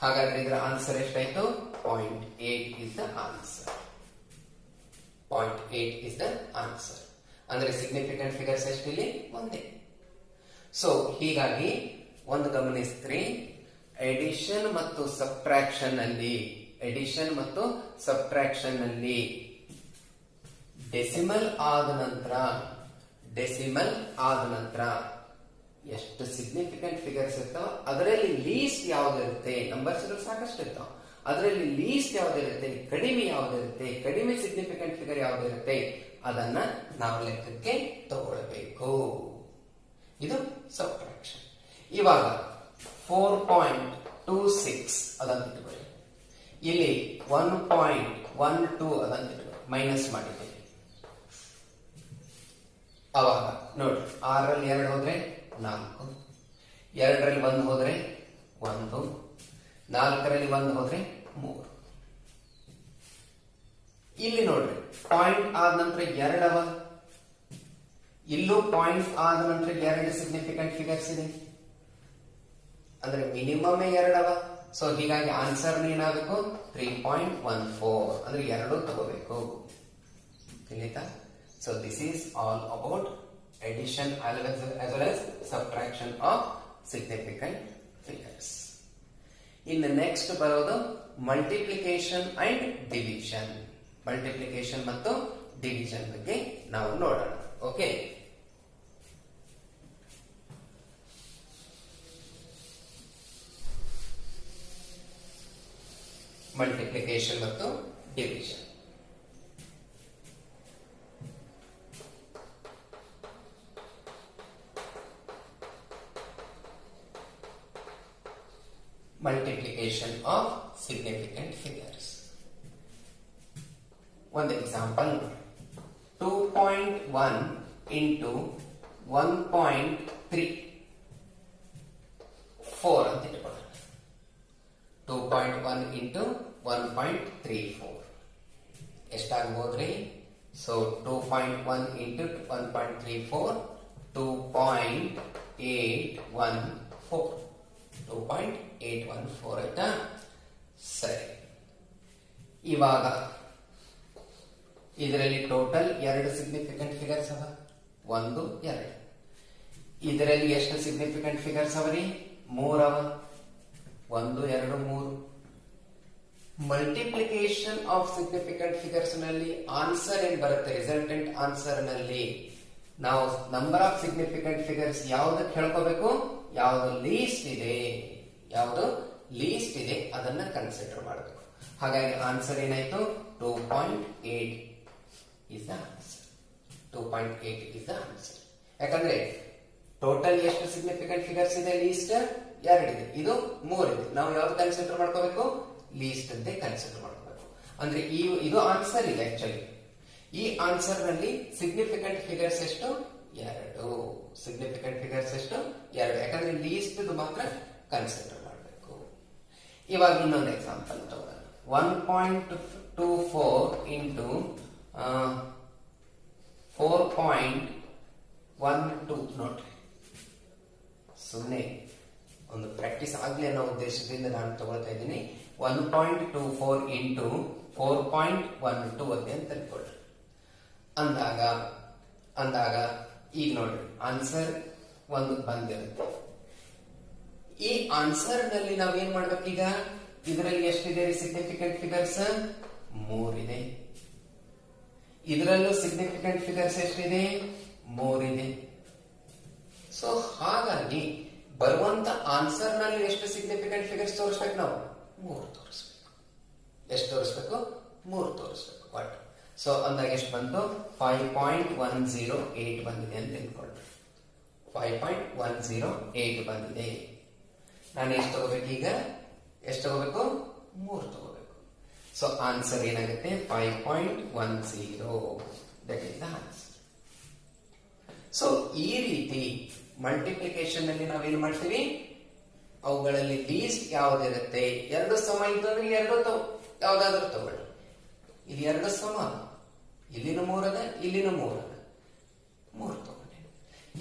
ಹಾಗಾದ್ರೆ ಇದರ ಆನ್ಸರ್ ಎಷ್ಟಾಯ್ತು? 0.8 is the answer. 0.8 is the answer. ಅಂದ್ರೆ ಸಿಗ್ನಿಫಿಕೆಂಟ್ ಫಿಗರ್ಸ್ ಎಷ್ಟಿಲ್ಲಿ? ಒಂದೇ. ಸೊ ಹೀಗಾಗಿ ಒಂದು ಗಮನಿಸ್ತ್ರಿ, ಎಡಿಷನ್ ಮತ್ತು ಸಬ್ಟ್ರಾಕ್ಷನ್ ನಲ್ಲಿ ಡೆಸಿಮಲ್ ಆದ ನಂತರ ಎಷ್ಟು ಸಿಗ್ನಿಫಿಕೆಂಟ್ ಫಿಗರ್ಸ್ ಇರ್ತಾವ, ಅದರಲ್ಲಿ ಲೀಸ್ಟ್ ಯಾವ್ದಿರುತ್ತೆ? ನಂಬರ್ಸ್ ಸಾಕಷ್ಟು ಇರ್ತಾವ, ಅದರಲ್ಲಿ ಲೀಸ್ಟ್ ಯಾವ್ದಿರುತ್ತೆ, ಕಡಿಮೆ ಯಾವ್ದಿರುತ್ತೆ, ಕಡಿಮೆ ಸಿಗ್ನಿಫಿಕೆಂಟ್ ಫಿಗರ್ ಯಾವ್ದಿರುತ್ತೆ, ಅದನ್ನ ನಾವು ಲೆಕ್ಕಕ್ಕೆ ತಗೊಳ್ಬೇಕು. ಇದು ಸಬ್ಟ್ರಾಕ್ಷನ್. ಇವಾಗ 4.26 ಅದನ್ನು ಇಟ್ಕೊಳ್ಳಿ. ಇಲ್ಲಿ 1.12 ಅದನ್ನು ಇಟ್ಕೊಳ್ಳಿ, ಮೈನಸ್ ಮಾಡಿದ್ದೇವೆ. ಅವಾಗ ನೋಡಿ, 6ರಲ್ಲಿ 2 ಹೋದ್ರೆ 4, 2ರಲ್ಲಿ 1 ಹೋದ್ರೆ 1, 4ರಲ್ಲಿ 1 ಹೋದ್ರೆ 3. ಇಲ್ಲಿ ನೋಡ್ರಿ, ಪಾಯಿಂಟ್ ಆದ ನಂತರ 2 ಅವ. ಇಲ್ಲೂ ಪಾಯಿಂಟ್ ಆದ ನಂತರ 2 ಸಿಗ್ನಿಫಿಕೆಂಟ್ ಫಿಗರ್ಸ್ ಇದೆ, ಅಂದ್ರೆ ಮಿನಿಮಮ್ 2 ಅವ. ಸೊ ಹೀಗಾಗಿ ಆನ್ಸರ್ ಏನಾಗಬೇಕು? 3.14, ಅಂದ್ರೆ 2 ತಗೋಬೇಕು. ತಿಳಿತಾ? So this is all about addition as well as subtraction of significant figures. ಇನ್ನು ನೆಕ್ಸ್ಟ್ ಬರೋದು ಮಲ್ಟಿಪ್ಲಿಕೇಶನ್ ಅಂಡ್ ಡಿವಿಷನ್. ಮಲ್ಟಿಪ್ಲಿಕೇಶನ್ ಮತ್ತು ಡಿವಿಷನ್ ಬಗ್ಗೆ ನಾವು ನೋಡೋಣ. ಓಕೆ, ಮಲ್ಟಿಪ್ಲಿಕೇಶನ್ ಮತ್ತು division. Multiplication of significant figures. One example, 2.1 into 1.3 4 ಅಂತ ಇಟ್ಕೊಳ್ಳೋಣ. 2.1 into 1.34 ಎಷ್ಟಾಗ್ಬೋದ್ರಿ? ಸೊ 2.1 into 1.34 2.814 ಆಯ್ತಾ. ಸರಿ, ಇವಾಗ ಇದರಲ್ಲಿ ಟೋಟಲ್ 2 ಸಿಗ್ನಿಫಿಕೆಂಟ್ ಫಿಗರ್ಸ್ ಅವ, 1 2. ಇದರಲ್ಲಿ ಎಷ್ಟು ಸಿಗ್ನಿಫಿಕೆಂಟ್ ಫಿಗರ್ಸ್ ಅವರಿ? 3 ಅವ, 1 2 3. ಮಲ್ಟಿಪ್ಲಿಕೇಶನ್ ಆಫ್ ಸಿಗ್ನಿಫಿಕೆಂಟ್ ಫಿಗರ್ಸ್ ನಲ್ಲಿ ಆನ್ಸರ್ ಏನ್ ಬರುತ್ತೆ? ರಿಸಲ್ಟೆಂಟ್ ಆನ್ಸರ್ ನಲ್ಲಿ ನಾವು ನಂಬರ್ ಆಫ್ ಸಿಗ್ನಿಫಿಕೆಂಟ್ ಫಿಗರ್ಸ್ ಯಾವ್ದಕ್ಕೆ ಹೇಳ್ಕೋಬೇಕು? ಯಾವ್ದು ಲೀಸ್ಟ್ ಇದೆ ಅದನ್ನ ಕನ್ಸಿಡರ್ ಮಾಡಬೇಕು. ಹಾಗಾಗಿ ಆನ್ಸರ್ ಏನಾಯ್ತು? 2.8 is the answer. 2.8 is the answer. ಯಾಕಂದ್ರೆ ಟೋಟಲ್ ಎಷ್ಟು ಸಿಗ್ನಿಫಿಕೆಂಟ್ ಫಿಗರ್ಸ್ ಇದೆ? ಲೀಸ್ಟ್ 2 ಇದೆ, ಇದು 3 ಇದೆ. ನಾವು ಯಾವ್ದು ಕನ್ಸಿಡರ್ ಮಾಡ್ಕೋಬೇಕು? ಲೀಸ್ಟ್ ಅಂತೆ ಕನ್ಸಿಡರ್ ಮಾಡ್ಕೋಬೇಕು. ಅಂದ್ರೆ ಇದು ಆನ್ಸರ್ ಇದೆ. ಆಕ್ಚುಲಿ ಈ ಆನ್ಸರ್ ನಲ್ಲಿ ಸಿಗ್ನಿಫಿಕೆಂಟ್ ಫಿಗರ್ಸ್ ಎಷ್ಟು? 2. ಸಿಗ್ನಿಫಿಕೆಂಟ್ ಫಿಗರ್ಸ್ ಎಷ್ಟು? 2. ಯಾಕಂದ್ರೆ ಲೀಸ್ಟ್ ಮಾತ್ರ ಕನ್ಸಿಡರ್ ಮಾಡಬೇಕು. ಇವಾಗ ಇನ್ನೊಂದು ಎಕ್ಸಾಂಪಲ್ ತಗೋಣ. 1.24 into 4.12 ನೋಡ್ರಿ. ಸುಮ್ಮನೆ ಒಂದು ಪ್ರಾಕ್ಟೀಸ್ ಆಗ್ಲಿ ಅನ್ನೋ ಉದ್ದೇಶದಿಂದ ನಾನು ತಗೊಳ್ತಾ ಇದ್ದೀನಿ. 1.24 into 4.12 ಅಂತ ತಿಳ್ಕೊಳ್ರಿ. ಅಂದಾಗ ಈಗ ನೋಡ್ರಿ ಆನ್ಸರ್ ಒಂದು ಬಂದಿರುತ್ತೆ. ಈ ಆನ್ಸರ್ ನಲ್ಲಿ ನಾವೇನ್ ಮಾಡ್ಬೇಕೀಗ? ಇದರಲ್ಲಿ ಎಷ್ಟಿದೆ ಸಿಗ್ನಿಫಿಕೆಂಟ್ ಫಿಗರ್ಸ್? 3 ಇದೆ. ಇದರಲ್ಲೂ ಸಿಗ್ನಿಫಿಕೆಂಟ್ ಫಿಗರ್ಸ್ ಎಷ್ಟಿದೆ? 3 ಇದೆ. ಸೊ ಹಾಗಾಗಿ ಬರುವಂತ ಆನ್ಸರ್ ನಲ್ಲಿ ಎಷ್ಟು ಸಿಗ್ನಿಫಿಕೆಂಟ್ ಫಿಗರ್ಸ್ ತೋರಿಸ್ಬೇಕು? ನಾವು 3 ತೋರಿಸ್ಬೇಕು. ಎಷ್ಟು ತೋರಿಸ್ಬೇಕು? 3 ತೋರಿಸ್ಬೇಕು. ಬಟ್ ಸೊ ಅಂದಾಗ ಎಷ್ಟು ಬಂತು? 5.108 ಬಂದಿದೆ ಅಂತ ತಿಳ್ಕೊಂಡ್ರೆ 5.108 ಬಂದಿದೆ. ನಾನು ಎಷ್ಟು ತಗೋಬೇಕು ಈಗ? ಎಷ್ಟು ತಗೋಬೇಕು? 3 ತಗೋಬೇಕು. ಸೊ ಆನ್ಸರ್ ಏನಾಗುತ್ತೆ? 5.10. That is the answer. So ಈ ರೀತಿ ಮಲ್ಟಿಪ್ಲಿಕೇಶನ್ ನಲ್ಲಿ ನಾವೇನು ಮಾಡ್ತೀವಿ? ಅವುಗಳಲ್ಲಿ ಲೀಸ್ಟ್ ಯಾವ್ದಿರುತ್ತೆ? 2 ಸಮ ಇದ್ದು ಅಂದ್ರೆ 2 ಯಾವ್ದಾದ್ರು ತಗೊಳ್ಳಿ. ಇಲ್ಲಿ 2 ಸಮ, ಇಲ್ಲಿನ 3 ಅದ, ಇಲ್ಲಿನ 3 ಅದ, 3 ತಗೊಂಡೆ.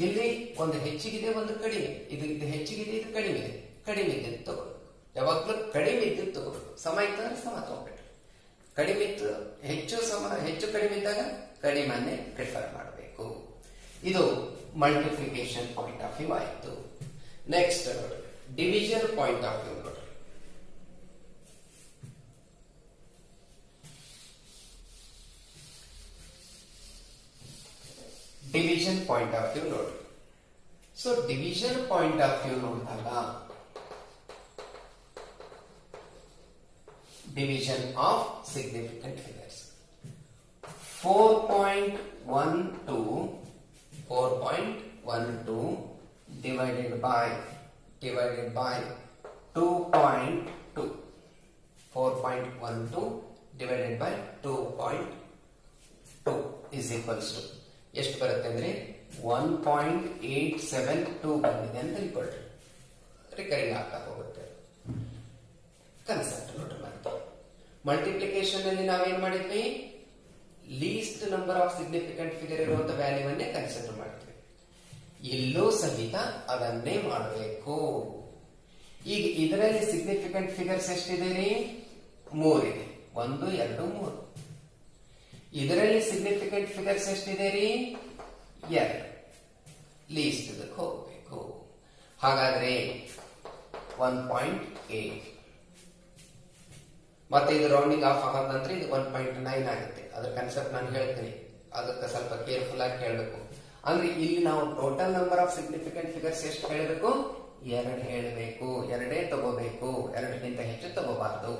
ಇಲ್ಲಿ ಒಂದು ಹೆಚ್ಚಿಗಿದೆ, ಒಂದು ಕಡಿಮೆ. ಇದು ಹೆಚ್ಚಿಗಿದೆ, ಇದು ಕಡಿಮೆ ಇದೆ. ಕಡಿಮೆ ಇದ್ದು ತಗೊಳ್ಳಿ. ಯಾವಾಗ್ಲೂ ಕಡಿಮೆ ಇದ್ದು ತಗೊಳ್ಳಿ. ಸಮ ಇತ್ತು ಅಂದ್ರೆ ಸಮ ತಗೊಂಡ್ಬಿಟ್ರಿ. ಕಡಿಮೆ ಇತ್ತು, ಹೆಚ್ಚು ಕಡಿಮೆ ಇದ್ದಾಗ ಕಡಿಮೆನ್ನೇ ಪ್ರಿಫರ್ ಮಾಡಬೇಕು. ಇದು ಮಲ್ಟಿಪ್ಲಿಕೇಶನ್ ಪಾಯಿಂಟ್ ಆಫ್ ವ್ಯೂ ಆಯಿತು. ನೆಕ್ಸ್ಟ್ ನೋಡ್ರಿ, ಡಿವಿಷನ್ ಪಾಯಿಂಟ್ ಆಫ್ ವ್ಯೂ ನೋಡ್ರಿ. ಡಿವಿಷನ್ ಪಾಯಿಂಟ್ ಆಫ್ ವ್ಯೂ ನೋಡ್ರಿ. So division point of view ನೋಡಿದಾಗ division of significant figures 4.12 divided by 2.2 4.12 divided by 2.2 is equals to ಎಷ್ಟು ಬರುತ್ತೆ ಅಂದ್ರೆ 1.872 ಬಂದಿದೆ ಅಂತ ತಿಳ್ಕೊಳ್ರಿ. ರಿಕರಿಂಗ್ ಆಗ್ತಾ ಹೋಗುತ್ತೆ. ಕನ್ಸೆಪ್ಟ್ ನೋಡ್ರಿ. ಮಲ್ಟಿಪ್ಲಿಕೇಶನ್ ಅಲ್ಲಿ ನಾವೇನ್ ಮಾಡಿದ್ವಿ? List number of significant figure ಇರುವಂತ ವ್ಯಾಲ್ಯೂವನ್ನೇ ಕನ್ಸಿಡರ್ ಮಾಡಿದ್ವಿ. ಇಲ್ಲೂ ಸಹಿತ ಅದನ್ನೇ ಮಾಡಬೇಕು. ಈಗ ಇದರಲ್ಲಿ ಸಿಗ್ನಿಫಿಕೆಂಟ್ ಫಿಗರ್ಸ್ ಎಷ್ಟಿದೆ ರೀ? 3 ಇದೆ. 1 2 3. ಇದರಲ್ಲಿ ಸಿಗ್ನಿಫಿಕೆಂಟ್ ಫಿಗರ್ಸ್ ಎಷ್ಟಿದೆ ರೀ? 2. ಲೀಸ್ಟ್ ಇದಕ್ಕೆ ಹೋಗ್ಬೇಕು. ಹಾಗಾದ್ರೆ 1.8 ಮತ್ತೆ ಇದು ರೌಂಡಿಂಗ್ ಆಫ್ ಆದ ನಂತರ ಇದು 1.9 ಆಗುತ್ತೆ. ಅದ್ರ ಕಾನ್ಸೆಪ್ಟ್ ನಾನು ಹೇಳ್ತೀನಿ, ಅದಕ್ಕೆ ಸ್ವಲ್ಪ ಕೇರ್ಫುಲ್ ಆಗಿ ಹೇಳಬೇಕು. ಅಂದ್ರೆ ಇಲ್ಲಿ ನಾವು total number of significant figures ಎಷ್ಟು ಹೇಳಬೇಕು? 2 ಹೇಳಬೇಕು. 2 ತಗೋಬೇಕು, 2ಕ್ಕಿಂತ ಹೆಚ್ಚು ತಗೋಬಾರ್ದು.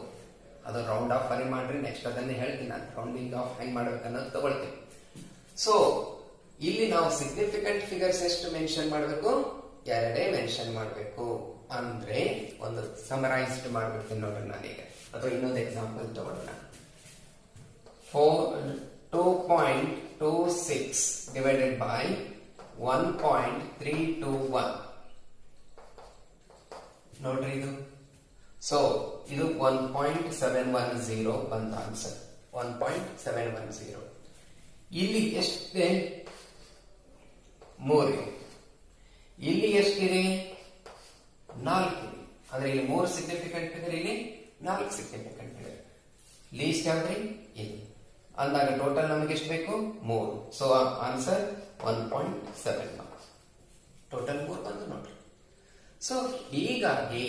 ಅದು ರೌಂಡ್ ಆಫ್ ಬರೀ ಮಾಡ್ರಿ. ನೆಕ್ಸ್ಟ್ ಅದನ್ನೇ ಹೇಳ್ತೀನಿ ನಾನು, ರೌಂಡಿಂಗ್ ಆಫ್ ಹೆಂಗ್ ಮಾಡ್ಬೇಕನ್ನೋದು ತಗೊಳ್ತೀನಿ. ಸೊ ಇಲ್ಲಿ ನಾವು ಸಿಗ್ನಿಫಿಕೆಂಟ್ ಫಿಗರ್ಸ್ ಎಷ್ಟು ಮೆನ್ಷನ್ ಮಾಡಬೇಕು? 2 ಮೆನ್ಷನ್ ಮಾಡಬೇಕು. ಅಂದ್ರೆ ಒಂದು ಸಮರೈಸ್ಡ್ ಮಾಡ್ಬಿಡ್ತೀನಿ ನೋಡ್ರಿ ನಾನೀಗ. ಅಥವಾ ಇನ್ನೊಂದು ಎಕ್ಸಾಂಪಲ್ ತಗೊಳ್ಳೋಣ. 2.26 divided by 1.321 ನೋಡ್ರಿ ಇದು. ಸೊ ಇದು 1.710 ಬಂದ ಆನ್ಸರ್. 1.710. ಇಲ್ಲಿ ಎಷ್ಟಿದೆ? 3. ಇಲ್ಲಿ ಎಷ್ಟಿದೆ? 4. ಅಂದ್ರೆ ಇಲ್ಲಿ 3 ಸಿಗ್ನಿಫಿಕೆಂಟ್ ಫಿಗರ್, ಇಲ್ಲಿ 4 ಸಿಗ್ನಿಫಿಕೆಂಟ್ ಫಿಗರ್. ಲೀಸ್ಟ್ ಯಾವ್ದ್ರಿ? ಇದು. ಅಂದಾಗ ಟೋಟಲ್ ನಮಗೆ ಎಷ್ಟು ಬೇಕು? 3. So answer 1.7 marks. ಟೋಟಲ್ 3 ಬಂತು ನೋಡ್ರಿ. ಸೊ ಹೀಗಾಗಿ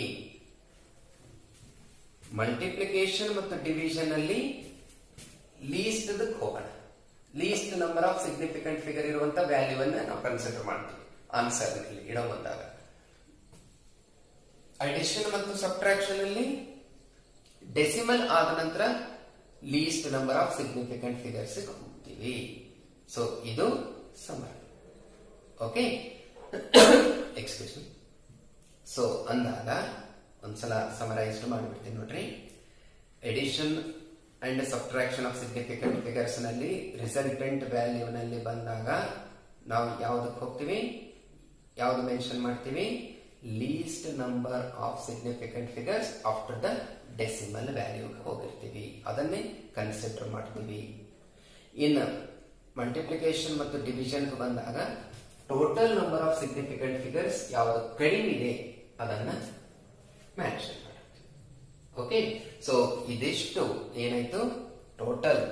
ಮಲ್ಟಿಪ್ಲಿಕೇಶನ್ ಮತ್ತು ಡಿವಿಷನ್ ಅಲ್ಲಿ ಲೀಸ್ಟ್ ಹೋಗೋಣ. List number of significant figure ಇರುವಂತ ವ್ಯಾಲ್ಯೂವನ್ನ ನಾವು ಕನ್ಸಿಡರ್ ಮಾಡ್ತೀವಿ ಆನ್ಸರ್ ನಲ್ಲಿ ಇಡೋ ಬಂದಾಗ. ಅಡಿಷನ್ ಮತ್ತು ಸಬ್ಟ್ರಾಕ್ಷನ್ ಅಲ್ಲಿ ಡೆಸಿಮಲ್ ಆದ ನಂತರ least number of significant figures ಹೋಗ್ತೀವಿ. ಸೊ ಇದು summary. Okay, excuse me. So ಅಂದಾಗ ಒಂದ್ಸಲ ಸಮರೈಸ್ ಮಾಡಿಬಿಡ್ತೀನಿ ನೋಡ್ರಿ. Addition and subtraction of significant figures ನಲ್ಲಿ ರಿಸಲ್ಟೆಂಟ್ ವ್ಯಾಲ್ಯೂ ನಲ್ಲಿ ಬಂದಾಗ ನಾವು ಯಾವ್ದಕ್ಕೆ ಹೋಗ್ತೀವಿ? ಯಾವ್ದು ಮೆನ್ಷನ್ ಮಾಡ್ತೀವಿ? Least number of significant figures after the decimal ವ್ಯಾಲ್ಯೂಗೆ ಹೋಗಿರ್ತೀವಿ, ಅದನ್ನೇ ಕನ್ಸಿಡರ್ ಮಾಡ್ತೀವಿ. ಇನ್ನು ಮಲ್ಟಿಪ್ಲಿಕೇಶನ್ ಮತ್ತು ಡಿವಿಷನ್ ಬಂದಾಗ total number of significant figures ಯಾವುದು ಕಡಿಮೆ ಇದೆ ಅದನ್ನ ಮೆನ್ಷನ್ ಮಾಡುತ್ತೆ. ಓಕೆ, ಸೊ ಇದಿಷ್ಟು ಏನಾಯ್ತು? Total,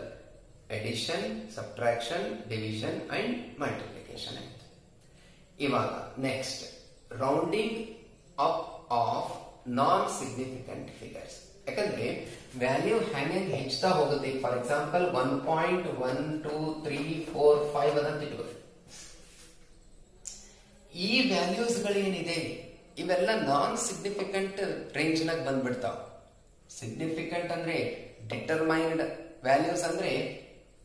addition, subtraction, division and multiplication ಆಯ್ತು. ಇವಾಗ next rounding up of non significant figures. ಯಾಕಂದ್ರೆ ವ್ಯಾಲ್ಯೂ ಹೆಂಗೆ ಹೆಚ್ಚುತ್ತಾ ಹೋಗುತ್ತೆ. ಫಾರ್ ಎಕ್ಸಾಂಪಲ್ 1.12345 ಅದಂತ ಇಟ್ಕೊಳ್ಳಿ. ಈ ವ್ಯಾಲ್ಯೂಸ್ ಗಳೇನಿದೆ ಇವೆಲ್ಲ ನಾನ್ ಸಿಗ್ನಿಫಿಕೆಂಟ್ ರೇಂಜ್ ನಾಗ ಬಂದ್ಬಿಡ್ತಾವ. ಸಿಗ್ನಿಫಿಕೆಂಟ್ ಅಂದ್ರೆ ಡಿಟರ್ಮೈನ್ಡ್ ವ್ಯಾಲ್ಯೂಸ್, ಅಂದ್ರೆ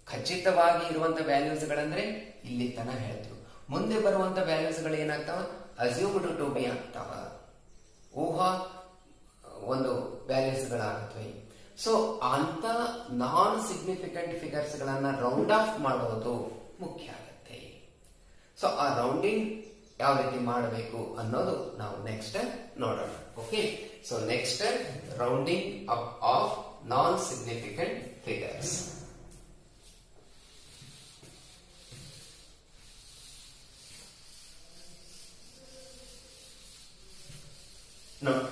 ಖಚಿತವಾಗಿ ಇರುವಂತ ವ್ಯಾಲ್ಯೂಸ್ ಗಳಂದ್ರೆ ಇಲ್ಲಿ ತನ ಹೇಳ್ತೀವಿ. ಮುಂದೆ ಬರುವಂತ ವ್ಯಾಲ್ಯೂಸ್ ಗಳು ಏನಾಗ್ತಾವ? ಅಸ್ಯೂಮ್ಡ್ ಟು ಬಿ ಆಗ್ತಾವ, ಊಹಾ ಒಂದು ವ್ಯಾಲ್ಯೂಸ್ ಗಳಾಗುತ್ತವೆ. ಸೊ ಅಂತ ನಾನ್ ಸಿಗ್ನಿಫಿಕೆಂಟ್ ಫಿಗರ್ಸ್ ಗಳನ್ನ ರೌಂಡ್ ಆಫ್ ಮಾಡೋದು ಮುಖ್ಯ ಆಗುತ್ತೆ. ಸೊ ಆ ರೌಂಡಿಂಗ್ ಯಾವ ರೀತಿ ಮಾಡಬೇಕು ಅನ್ನೋದು ನಾವು ನೆಕ್ಸ್ಟ್ ನೋಡೋಣ. Okay, so next rounding up of non significant figures. ನೋಡಿ,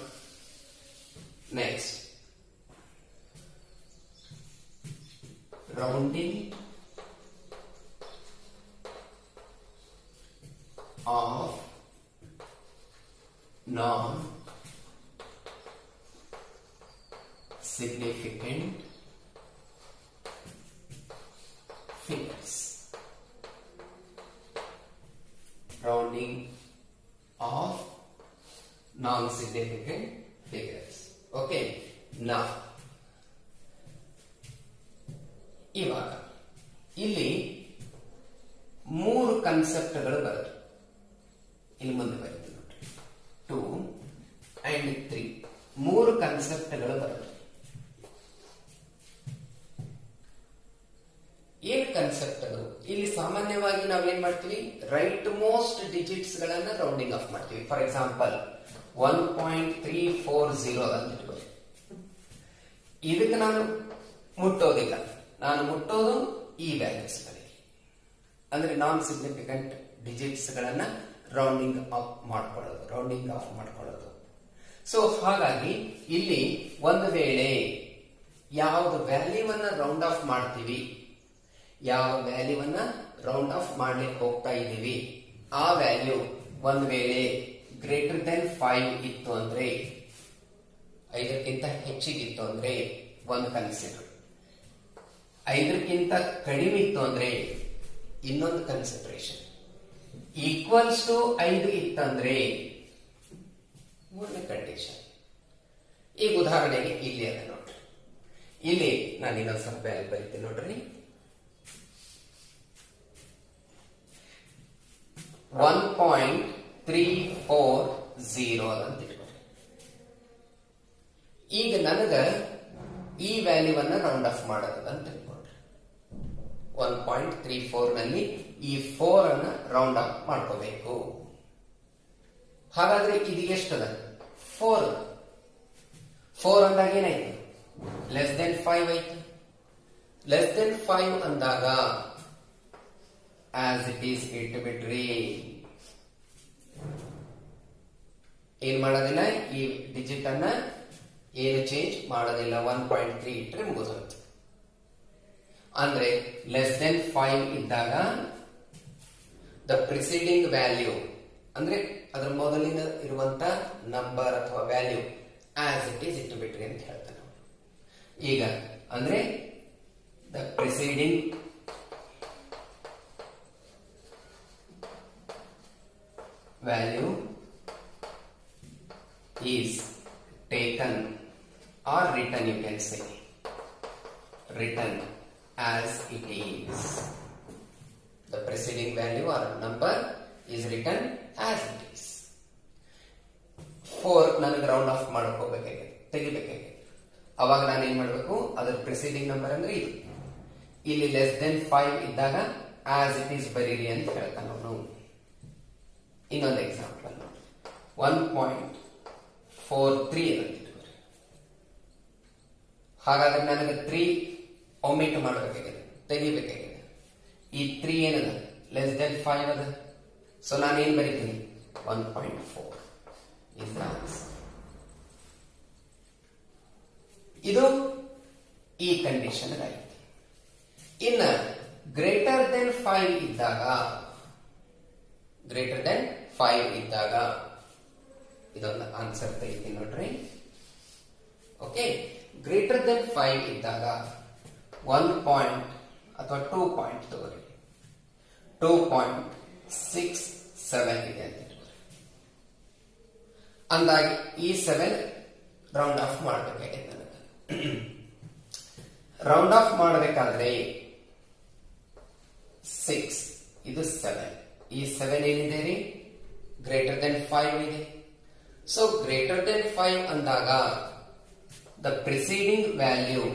next rounding of non-significant figures. Rounding of non-significant figures. Okay, now ಇವಾಗ ಇಲ್ಲಿ 3 ಕಾನ್ಸೆಪ್ಟ್ಗಳು ಬರುತ್ತೆ. ಇಲ್ಲಿ ಮುಂದೆ ಬರುತ್ತೆ ನೋಡಿ, 2 and 3 3 ಕಾನ್ಸೆಪ್ಟ್ಗಳು ಬರುತ್ತೆ. ಏನ್ ಕಾನ್ಸೆಪ್ಟ್ಗಳು? ಇಲ್ಲಿ ಸಾಮಾನ್ಯವಾಗಿ ನಾವೇನ್ ಮಾಡ್ತೀವಿ? ರೈಟ್ ಮೋಸ್ಟ್ ಡಿಜಿಟ್ಸ್ ಗಳನ್ನ ರೌಂಡಿಂಗ್ ಆಫ್ ಮಾಡ್ತೀವಿ. ಫಾರ್ ಎಕ್ಸಾಂಪಲ್ 1.340 ಅಂತ ಇಟ್ಕೊಳ್ಳಿ. ಇದಕ್ಕೆ ನಾನು ಮುಟ್ಟೋದಿಲ್ಲ, ನಾನು ಮುಟ್ಟೋದು ಈ ವ್ಯಾಲ್ಯೂಸ್ ಗಳಿಗೆ, ಅಂದ್ರೆ ನಾನ್ ಸಿಗ್ನಿಫಿಕೆಂಟ್ ಡಿಜಿಟ್ಸ್ ಗಳನ್ನ ರೌಂಡಿಂಗ್ ಅಪ್ ಮಾಡ್ಕೊಳ್ಳೋದು, ರೌಂಡಿಂಗ್ ಆಫ್ ಮಾಡ್ಕೊಳ್ಳೋದು. ಸೊ ಹಾಗಾಗಿ ಇಲ್ಲಿ ಒಂದು ವೇಳೆ ಯಾವ್ದು ವ್ಯಾಲ್ಯೂವನ್ನ ರೌಂಡ್ ಆಫ್ ಮಾಡ್ತೀವಿ, ಯಾವ ವ್ಯಾಲ್ಯೂವನ್ನ ರೌಂಡ್ ಆಫ್ ಮಾಡ್ಲಿಕ್ಕೆ ಹೋಗ್ತಾ ಇದ್ದೀವಿ, ಆ ವ್ಯಾಲ್ಯೂ ಒಂದು ವೇಳೆ ಗ್ರೇಟರ್ ದೆನ್ 5 ಇತ್ತು ಅಂದ್ರೆ, 5ಕ್ಕಿಂತ ಹೆಚ್ಚಿಗಿತ್ತು ಅಂದ್ರೆ ಒಂದು ಕನ್ಸಿಡರ್, 5ಕ್ಕಿಂತ ಕಡಿಮೆ ಇತ್ತು ಅಂದ್ರೆ ಇನ್ನೊಂದು ಕನ್ಸಿಡರೇಷನ್, ಈಕ್ವಲ್ಸ್ ಟು 5 ಇತ್ತಂದ್ರೆ ಮೂರನೇ ಕಂಡೀಷನ್. ಈಗ ಉದಾಹರಣೆಗೆ ಇಲ್ಲಿ ಅದ ನೋಡ್ರಿ, ಇಲ್ಲಿ ನಾನು ಇನ್ನೊಂದು ಸ್ವಲ್ಪ ವ್ಯಾಲ್ಯೂ ಬರೀತೀನಿ ನೋಡ್ರಿ. 1.340 ಅಂತ ಇಟ್ಕೊಳ್ರಿ. ಈಗ ನನಗ ಈ ವ್ಯಾಲ್ಯೂವನ್ನ ರೌಂಡ್ ಆಫ್ ಮಾಡೋದು ಅಂತ ತಿಳ್ಕೊಂಡ್ರಿ. 1.34 ನಲ್ಲಿ ಈ 4 ಅನ್ನ ರೌಂಡ್ ಆಫ್ ಮಾಡ್ಕೋಬೇಕು. ಹಾಗಾದ್ರೆ ಇದು ಎಷ್ಟದ? 4 ಅಂದಾಗ ಏನಾಯ್ತು? ಲೆಸ್ ದೆನ್ 5 ಆಯ್ತು. ಲೆಸ್ ದೆನ್ 5 ಅಂದಾಗ ಆಸ್ ಇಟ್ ಈಸ್ ಇಟ್ಬಿಟ್ರಿ. ಏನ್ ಮಾಡೋದಿಲ್ಲ, ಈ ಡಿಜಿಟ್ ಅನ್ನ ಏನು ಚೇಂಜ್ ಮಾಡೋದಿಲ್ಲ. 1.3 ಇಟ್ರೆ ಮುಗಿದೋಯ್ತು. ಅಂದ್ರೆ ಲೆಸ್ ದೆನ್ 5 ಇದ್ದಾಗ ದ ಪ್ರಿಸೀಡಿಂಗ್ ವ್ಯಾಲ್ಯೂ ಅಂದ್ರೆ ಅದರ ಮೊದಲಿನ ಇರುವಂತ ನಂಬರ್ ಅಥವಾ ವ್ಯಾಲ್ಯೂ ಆಸ್ ಇಟ್ ಈಸ್ ಇಟ್ಟುಬಿಟ್ರಿ ಅಂತ ಹೇಳ್ತಾನೆ. ಈಗ ಅಂದ್ರೆ the preceding value is taken or written, you can say written as it is. The preceding value or number is written as it is. 4 ನನಗೆ ರೌಂಡ್ ಆಫ್ ಮಾಡ್ಕೋಬೇಕಾಗಿದೆ, ತೆಗಿಬೇಕಾಗಿದೆ. ಅವಾಗ ನಾನು ಏನ್ ಮಾಡಬೇಕು, ಅದರ ಪ್ರಿಸೀಡಿಂಗ್ ನಂಬರ್ ಅಂದ್ರೆ ಇದು. ಇಲ್ಲಿ ಲೆಸ್ ದೆನ್ 5 ಇದ್ದಾಗ ಆಸ್ ಇಟ್ ಈಸ್ ಬರೀರಿ ಅಂತ ಹೇಳ್ತಾನೆ ಅವನು. ಇನ್ನೊಂದು ಎಕ್ಸಾಂಪಲ್ 1.43 ಇರುತ್ತೆ. ಹಾಗಾದ್ರೆ ನನಗೆ 3 ಒಮಿಟ್ ಮಾಡಬೇಕಾಗಿದೆ, ತೆಗಿಬೇಕಾಗಿದೆ. ಈ 3 ಏನದ, ಲೆಸ್ ದೆನ್ 5 ಅದ. ಸೊ ನಾನು ಏನ್ ಬರೀತೀನಿ, 1.4 ಇಸ್ ದ ಆನ್ಸರ್. ಇದು ಈ ಕಂಡೀಷನ್ ಆಗಿದೆ. ಇನ್ನ ಗ್ರೇಟರ್ ದೆನ್ 5 ಇದ್ದಾಗ, ಗ್ರೇಟರ್ ದೆನ್ 5 ಇದ್ದಾಗ ಇದೊಂದು ಆನ್ಸರ್ ತೆಗಿತೀನಿ ನೋಡ್ರಿ. ಓಕೆ, ಗ್ರೇಟರ್ ದೆನ್ 5 ಇದ್ದಾಗ 1 ಪಾಯಿಂಟ್ ಅಥವಾ 2 ಪಾಯಿಂಟ್ ತಗೋರಿ. 2.67 ಇದೆ ಅಂತ ಇಟ್ಕೋರಿ. ಅಂದಾಗಿ ಈ 7 ರೌಂಡ್ ಆಫ್ ಮಾಡಬೇಕಾಗಿದೆ ನನಗೆ. ರೌಂಡ್ ಆಫ್ ಮಾಡಬೇಕಾದ್ರೆ 6 ಇದು 7, ಈ 7 ಏನಿದೆ ರೀ, ಗ್ರೇಟರ್ ದೆನ್ 5 ಇದೆ. So greater than 5 ಅಂದಾಗ the preceding value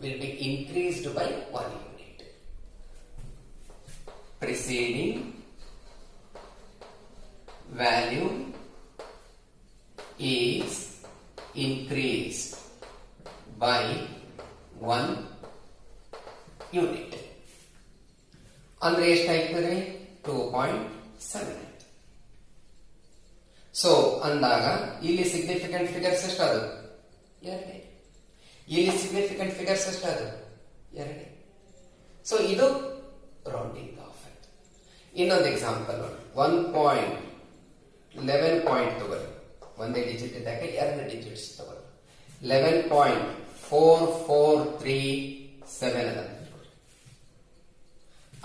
will be increased by 1 unit. Preceding value is increased by 1 unit. ಅಂದ್ರೆ ಎಷ್ಟಾಗ್ತದೆ, 2.7. ಸೊ ಅಂದಾಗ ಇಲ್ಲಿ ಸಿಗ್ನಿಫಿಕೆಂಟ್ ಫಿಗರ್ಸ್ ಎಷ್ಟಾದವು, 2. ಇಲ್ಲಿ ಸಿಗ್ನಿಫಿಕೆಂಟ್ ಫಿಗರ್ಸ್ ಎಷ್ಟಾದವು, 2. ಸೊ ಇದು ರೌಂಡಿಂಗ್ ಆಫ್ ಆಯ್ತು. ಇನ್ನೊಂದು ಎಕ್ಸಾಂಪಲ್ ನೋಡಿ, 1.11 ಪಾಯಿಂಟ್ ತಗೊಳ್ಳಿ. ಒಂದೇ ಡಿಜಿಟ್ ಇದ್ದಾಗ 2 ಡಿಜಿಟ್ಸ್ ತಗೊಳ್ಳಿ. 11.4437 ಅಂತ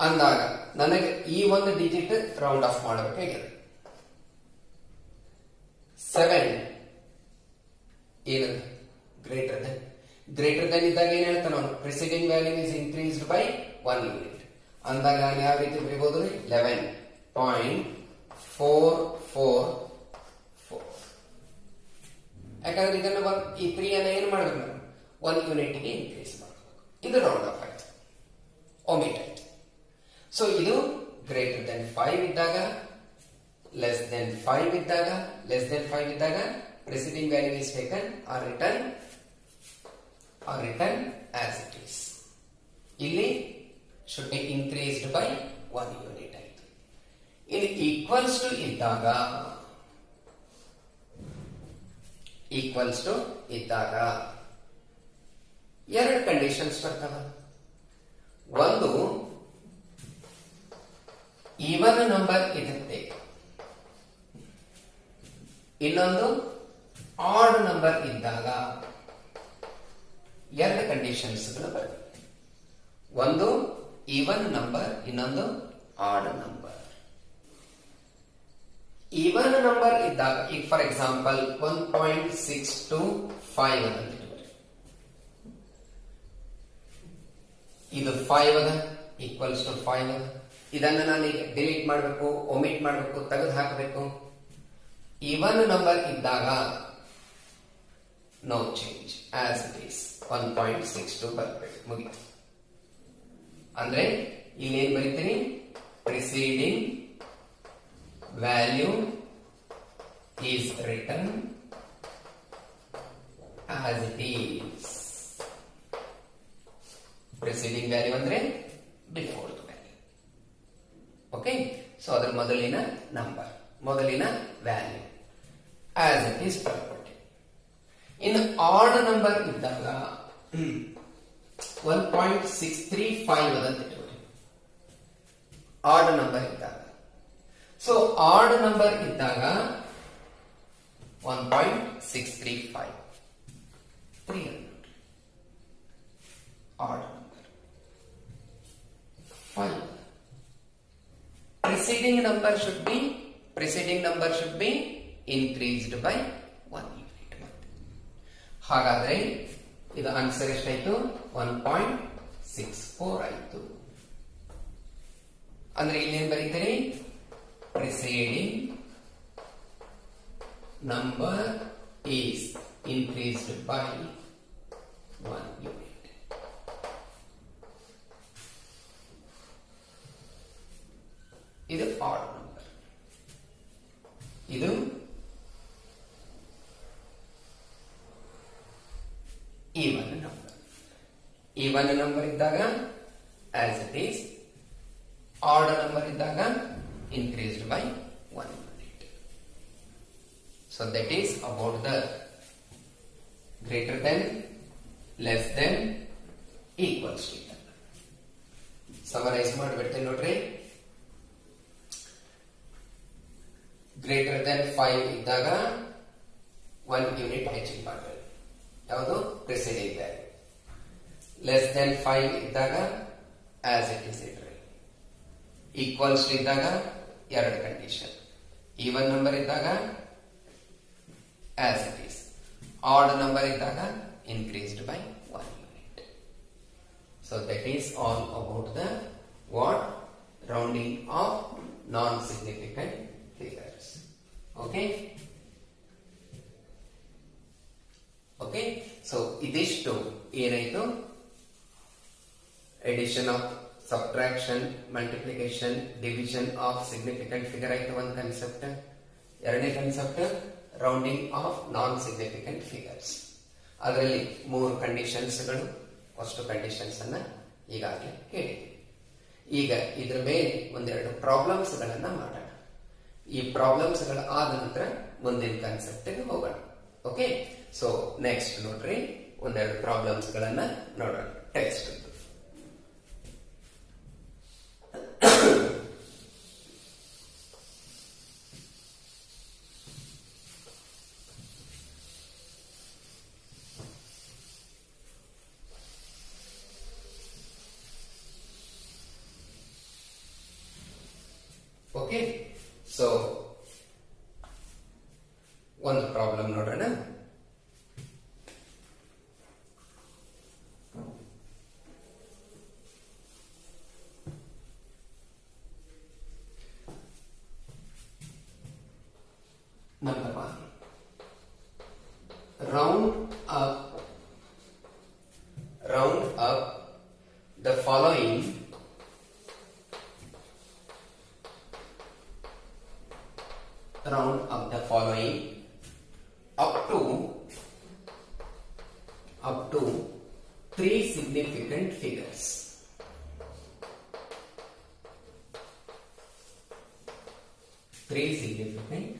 ಅಂದಾಗ ನನಗೆ ಈ ಒಂದು ಡಿಜಿಟ್ ರೌಂಡ್ ಆಫ್ ಮಾಡಬೇಕಾಗಿದೆ. 7 ಏನಂತ, ಗ್ರೇಟರ್ ದೆನ್ ಇದ್ದಾಗ ಏನ್ ಹೇಳ್ತಾನೆ ಅವನು, preceding value is increased by 1 unit ಅಂದಾಗ ನಾನು ಯಾವ ರೀತಿ ಬರೀಬಹುದು, 11.444. ಯಾಕಂದ್ರೆ ಇದನ್ನ ಈ 3 ಅನ್ನ ಏನ್ ಮಾಡಬೇಕು, ನಾವು 1 ಯೂನಿಟ್ ಗೆ ಇನ್ಕ್ರೀಸ್ ಮಾಡಬೇಕು. ಇದು ರೌಂಡ್ ಆಫ್ ಆಯ್ತು, ಒಮಿಟ್ ಆಯ್ತು. ಸೊ ಇದು ಗ್ರೇಟರ್ ದೆನ್ 5 ಇದ್ದಾಗ, ಲೆಸ್ ದೆನ್ 5 ಇದ್ದಾಗ, ಲೆಸ್ ದೆನ್ 5 ಇದ್ದಾಗ preceding value is taken or return as it is. ಇಲ್ಲಿ should be increased by 1 unit ಆಯ್ತು. ಇಲ್ಲಿ ಈಕ್ವಲ್ಸ್ ಟು ಇದ್ದಾಗ 2 ಕಂಡೀಷನ್ಸ್ ಬರ್ತಾವ. ಒಂದು ಈವನ್ ನಂಬರ್ ಇರುತ್ತೆ, ಇನ್ನೊಂದು ಆಡ್ ನಂಬರ್ ಇದ್ದಾಗ 2 ಕಂಡೀಷನ್ಸ್ ಬರ್ತವೆ. ಒಂದು ಈವನ್ ನಂಬರ್, ಇನ್ನೊಂದು ಆಡ್ ನಂಬರ್. ಈವನ್ ನಂಬರ್ ಇದ್ದಾಗ ಈಗ ಫಾರ್ ಎಕ್ಸಾಂಪಲ್ 1.625 ಅಂತ ಇಟ್ಕೊಳ್ಳಿ. ಇದು 5 ಅದ, ಈಕ್ವಲ್ಸ್ ಟು 5 ಅದ. ಇದನ್ನ ನಾನು ಈಗ ಡಿಲೀಟ್ ಮಾಡಬೇಕು, ಒಮಿಟ್ ಮಾಡಬೇಕು, ತೆಗೆದು ಹಾಕಬೇಕು. ಈವನ್ ನಂಬರ್ ಇದ್ದಾಗ no change, as it is 1.62 ಬರಬೇಕು, ಮುಗಿತು. ಅಂದ್ರೆ ಇಲ್ಲಿ ಏನ್ ಬರೀತೀನಿ, preceding value is return as it is. Preceding value ಅಂದ್ರೆ before the value. Okay, so ಅದರ ಮೊದಲಿನ ನಂಬರ್, ಮೊದಲಿನ value as it is property. ಇನ್ನು ಆಡ್ ನಂಬರ್ ಇದ್ದಾಗ 1.635 ಅದಂತ ಇಟ್ಕೊಳ್ಳಿ. ಆಡ್ ನಂಬರ್ ಇದ್ದಾಗ, ಸೊ ಆಡ್ ನಂಬರ್ ಇದ್ದಾಗ 1.635 300 odd number. 5 preceding number should be increased by 1 unit. ಹಾಗಾದ್ರೆ ಇದು ಆನ್ಸರ್ ಎಷ್ಟಾಯ್ತು? 1.64 ಆಯ್ತು. ಅಂದ್ರೆ ಇಲ್ಲಿ ಏನ್ ಬರೀತೀರಿ? preceding number is increased by 1 unit. ಇದು ಆಡ್ ನಂಬರ್, ಇದು ಈವನ್ ನಂಬರ್. ಈವನ್ ನಂಬರ್ ಇದ್ದಾಗ as it is, odd number ಇದ್ದಾಗ increased by 1 unit. So that is about the greater than, less than, equals to. Summarise ಮಾಡಿಬಿಡ್ತೇನೆ ನೋಡ್ರಿ. Greater than 5 ಇದ್ದಾಗ 1 unit ಹೆಚ್ಚಿಗೆ ಮಾಡಬೇಕು, ಯಾವುದು? Presiding value. ಲೆಸ್ ದೆನ್ 5 ಇದ್ದಾಗ as it is ಇಟ್ರಿ. ಈಕ್ವಲ್ಸ್ ಇದ್ದಾಗ 2 ಕಂಡೀಷನ್. ಈವನ್ ನಂಬರ್ ಇದ್ದಾಗ as it is, odd number ಇದ್ದಾಗ increased by 1 unit. So that is all about the what? Rounding off non significant figures. Okay, so ಇದಿಷ್ಟು ಏನಾಯ್ತು? Addition of, subtraction, multiplication, division of significant figure ಆಯ್ತು ಒಂದು concept. ಎರಡನೇ concept rounding off non significant figures. ಅದರಲ್ಲಿ 3 ಕಂಡೀಷನ್ಸ್ಗಳು, ಅಷ್ಟು conditions ಅನ್ನ ಈಗಾಗಲೇ ಕೇಳಿದ್ವಿ. ಈಗ ಇದ್ರ ಮೇಲೆ ಒಂದೆರಡು ಪ್ರಾಬ್ಲಮ್ಸ್ ಗಳನ್ನ ಮಾಡೋಣ. ಈ ಪ್ರಾಬ್ಲಮ್ಸ್ ಗಳ ಆದ ನಂತರ ಮುಂದಿನ ಕಾನ್ಸೆಪ್ಟ್ ಗೆ ಹೋಗೋಣ. ಓಕೆ, ಸೊ ನೆಕ್ಸ್ಟ್ ನೋಡ್ರಿ, ಒಂದೆರಡು ಪ್ರಾಬ್ಲಮ್ಸ್ ಗಳನ್ನ ನೋಡೋಣ. ಟೆಕ್ಸ್ಟ್ ಓಕೆ, ಸೊ ಒಂದು ಪ್ರಾಬ್ಲಮ್ ನೋಡೋಣ. Number 1. Round up the following up to 3 significant figures. 3 significant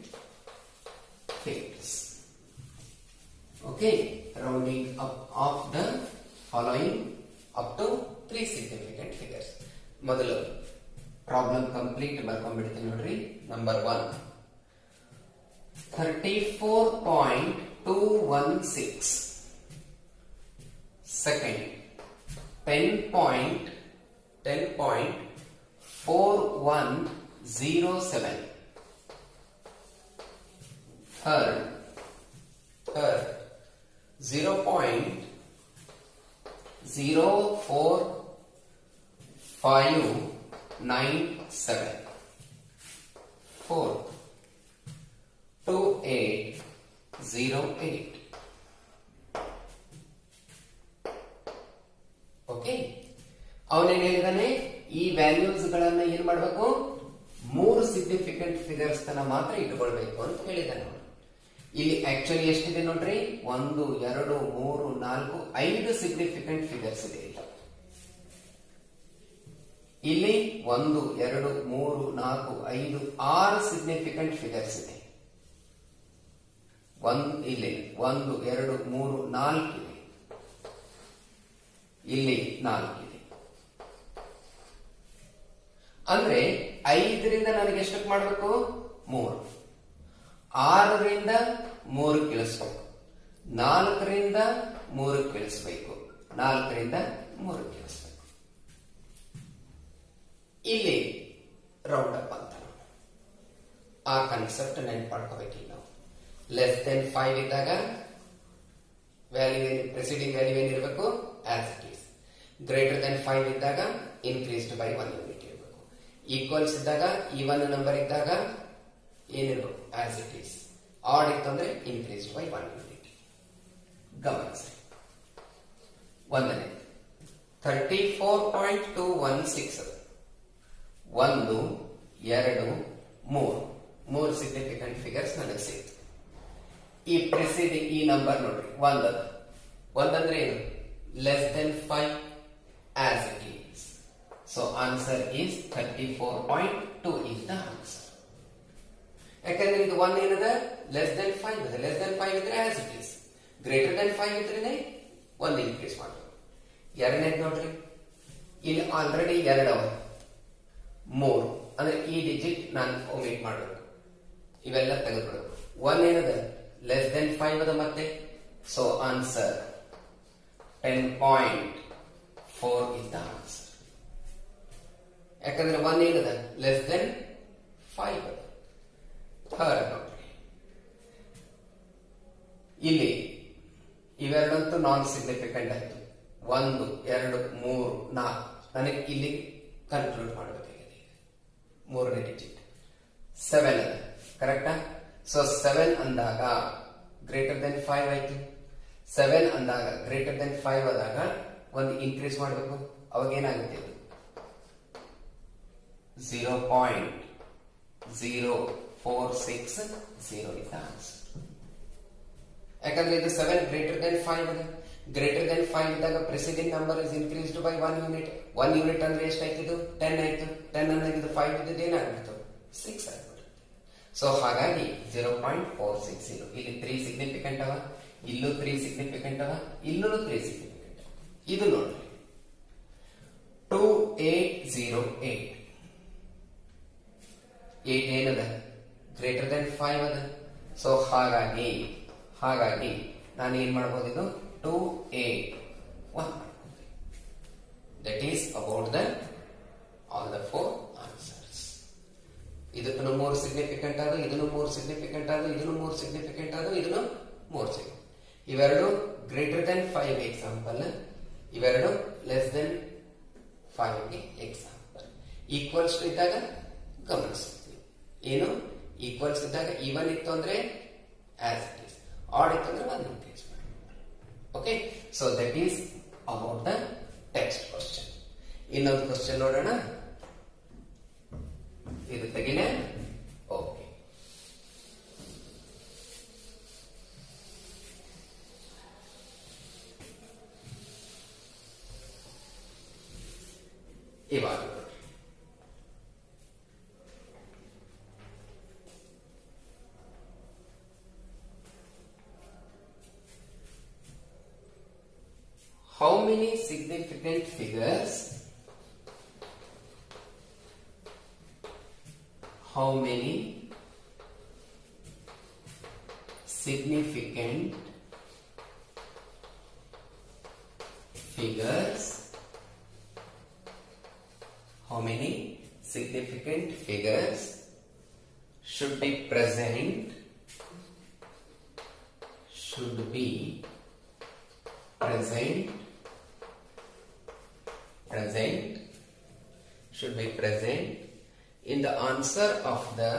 figures. Okay, rounding up of the following up to 3 significant figures. ಮೊದಲು ಪ್ರಾಬ್ಲಮ್ ಕಂಪ್ಲೀಟ್ ಬರ್ಕೊಂಡ್ಬಿಡ್ತೀನಿ ನೋಡ್ರಿ. Number 1, 34.216. Second, 10.4107. Third, 0.04597. Fourth, 2808. Okay, ಅವನೇನ್ ಹೇಳಿದಾನೆ? ಈ values ಗಳನ್ನ ಏನ್ ಮಾಡಬೇಕು? 3 ಸಿಗ್ನಿಫಿಕೆಂಟ್ ಫಿಗರ್ಸ್ ತನ ಮಾತ್ರ ಇಟ್ಕೊಳ್ಬೇಕು ಅಂತ ಹೇಳಿದಾನೆ. ಇಲ್ಲಿ ಆಕ್ಚುಲಿ ಎಷ್ಟಿದೆ ನೋಡ್ರಿ? 1 2 3 4 5 ಸಿಗ್ನಿಫಿಕೆಂಟ್ ಫಿಗರ್ಸ್ ಇದೆ. ಇಲ್ಲಿ 1 2 3 4 5 6 ಸಿಗ್ನಿಫಿಕೆಂಟ್ ಫಿಗರ್ಸ್ ಇದೆ. ಇಲ್ಲಿ 1 2 3 4 ಇದೆ, ಇಲ್ಲಿ 4 ಇದೆ. ಅಂದ್ರೆ 5ರಿಂದ ನನಗೆ ಎಷ್ಟಕ್ಕೆ ಮಾಡಬೇಕು? 3. 6ರಿಂದ 3 ಇಳಿಸ್ಬೇಕು, 4ರಿಂದ 3 ಇಳಿಸ್ಬೇಕು, 4ರಿಂದ 3 ಇಳಿಸ್ಬೇಕು. ಇಲ್ಲಿ ರೌಂಡ್ ಅಪ್ ಅಂತ ಆ ಕಾನ್ಸೆಪ್ಟ್ ನೆನ್ಪು ಮಾಡ್ಕೋಬೇಕಿಲ್ಲ. ನಾವು ಲೆಸ್ ದೆನ್ 5 ಇದ್ದಾಗ ವ್ಯಾಲ್ಯೂ ಪ್ರೆಸಿಡಿಂಗ್ ವ್ಯಾಲ್ಯೂ ಏನಿರಬೇಕು? As it is. Greater than 5 ಇದ್ದಾಗ ಇನ್ಕ್ರೀಸ್ಡ್ ಬೈ 1 ಯೂನಿಟ್ ಇರಬೇಕು. ಈಕ್ವಲ್ಸ್ ಇದ್ದಾಗ ಈವನ್ ನಂಬರ್ ಇದ್ದಾಗ ಏನಿರಬೇಕು? As it is. ಆಡ್ ಇತ್ತು ಅಂದ್ರೆ ಇನ್ಕ್ರೀಸ್ಡ್ ಬೈ 1 ಯೂನಿಟ್. ಗಮನಿಸಿ. 1ನೇ 34.216 1 2 3 ಸಿಗ್ನಿಫಿಕೆಂಟ್ ಫಿಗರ್ಸ್ ನನಗೆ ಸಿಕ್ತು. ಈ ಪ್ರೆಸಿಡಿಂಗ್ ಈ ನಂಬರ್ ನೋಡ್ರಿ 1 ಅಂದ್ರೆ ಏನು? Less than 5 as it is. So answer is 34.2 is the answer. ಯಾಕಂದ್ರೆ ಇದು 1 ಏನದ? ಲೆಸ್ ದೆನ್ 5 ಇದೆ. ಲೆಸ್ ದೆನ್ 5 ಇದ್ರೆ as it is. Greater than 5 ಇದ್ರೆ 1 ಇನ್ಕ್ರೀಸ್ ಮಾಡಬೇಕು. 2ನೇದು ನೋಡ್ರಿ, ಇಲ್ಲಿ ಆಲ್ರೆಡಿ 2 ಅವ, 3 ಅಂದ್ರೆ ಈ ಡಿಜಿಟ್ ನಾನು ಒಮಿಟ್ ಮಾಡಬೇಕು, ಇವೆಲ್ಲ ತೆಗೆದುಬಿಡಬೇಕು. 1 ಏನದ? ಲೆಸ್ ದೆನ್ 5 ಅದ ಮತ್ತೆ. So answer 10.4 is the answer. ಯಾಕಂದ್ರೆ 1 ಏನದ? ಲೆಸ್ ದೆನ್ 5 ಅದ. ಥರ್ಡ್ ನೋಡ್ರಿ, ಇಲ್ಲಿ ಇವೆರಡಂತೂ ನಾನ್ ಸಿಗ್ನಿಫಿಕೆಂಟ್ ಆಯ್ತು. 1 2 3 4 ನನಗೆ ಇಲ್ಲಿ ಕನ್ಕ್ಲೂಡ್ ಮಾಡಬೇಕಾಗಿದೆ. 3ನೇ ಡಿಜಿಟ್ 7 ಅದ. ಕರೆಕ್ಟಾ? ಸೊ 7 ಅಂದಾಗ ಗ್ರೇಟರ್ ದೆನ್ 5 ಆಯ್ತು. 7 ಅಂದಾಗ ಗ್ರೇಟರ್ ದೆನ್ 5 ಆದಾಗ 1 ಇನ್ಕ್ರೀಸ್ ಮಾಡಬೇಕು. ಅವಾಗ ಏನಾಗುತ್ತೆ? 0.0460 is the answer. ಯಾಕಂದ್ರೆ ಇದು 7 ಗ್ರೇಟರ್ ದೆನ್ 5 ಅದ. ಗ್ರೇಟರ್ ದೆನ್ 5 ಇದ್ದಾಗ preceding number is increased by 1 unit. 1 unit ಅಂದ್ರೆ ಎಷ್ಟಾಯ್ತಿದ್ದು? 10 ಆಯ್ತು. 10 ಅಂದ್ರೆ ಇದು 5 ಇದ್ದದ್ದು ಏನಾಗ್ಬಿಡ್ತು? 6 ಆಗ್ಬಿಡುತ್ತೆ. ಸೊ ಹಾಗಾಗಿ 0.460. ಇಲ್ಲಿ 3 ಸಿಗ್ನಿಫಿಕೆಂಟ್ ಅವ, ಇಲ್ಲೂ 3 ಸಿಗ್ನಿಫಿಕೆಂಟ್ ಅವ, ಇಲ್ಲೂ 3 ಸಿಗ್ನಿಫಿಕೆಂಟ್ ಅವ. ಇದು ನೋಡ್ರಿ 2808. 8 ಏನದ? ಗ್ರೇಟರ್ ದೆನ್ 5 ಅದ. ಸೊ ಹಾಗಾಗಿ ನಾನು ಏನ್ ಮಾಡಬಹುದು? ಇದು 281 ಮಾಡ್ಬೋದು. That is about the all the 4 answers. ಇದಕ್ಕೂ 3 ಸಿಗ್ನಿಫಿಕೆಂಟ್ ಆದ, ಇದನ್ನು 3 ಸಿಗ್ನಿಫಿಕೆಂಟ್ ಆದ, ಇದನ್ನು 3 ಸಿಗ್ನಿಫಿಕೆಂಟ್ ಆದ, ಇದನ್ನು 3 ಸಿಗ್ನಿಫಿಕೆಂಟ್. ಇವೆರಡು ಗ್ರೇಟರ್ ದೆನ್ 5 ಎಕ್ಸಾಂಪಲ್, ಇವೆರಡು ಲೆಸ್ ದೆನ್ 5 ಗೆ ಎಕ್ಸಾಂಪಲ್. ಈಕ್ವಲ್ಸ್ ಇದ್ದಾಗ ಗಮನಿಸ್ತೀವಿ. ಏನು? ಈಕ್ವಲ್ಸ್ ಇದ್ದಾಗ ಈವನ್ ಇತ್ತು ಅಂದ್ರೆ ಆಸ್ ಇಟ್ ಈಸ್, ಆಡ್ ಇತ್ತು ಅಂದ್ರೆ 1 ಇನ್ಕ್ರೀಸ್ ಮಾಡಿ. Okay, so that is about the text question. ಇನ್ನೊಂದು ಕ್ವಶನ್ ನೋಡೋಣ. ಇದು ತೆಗಿನ. ಓಕೆ, ಇವಾಗ how many significant figures should be present in the answer of the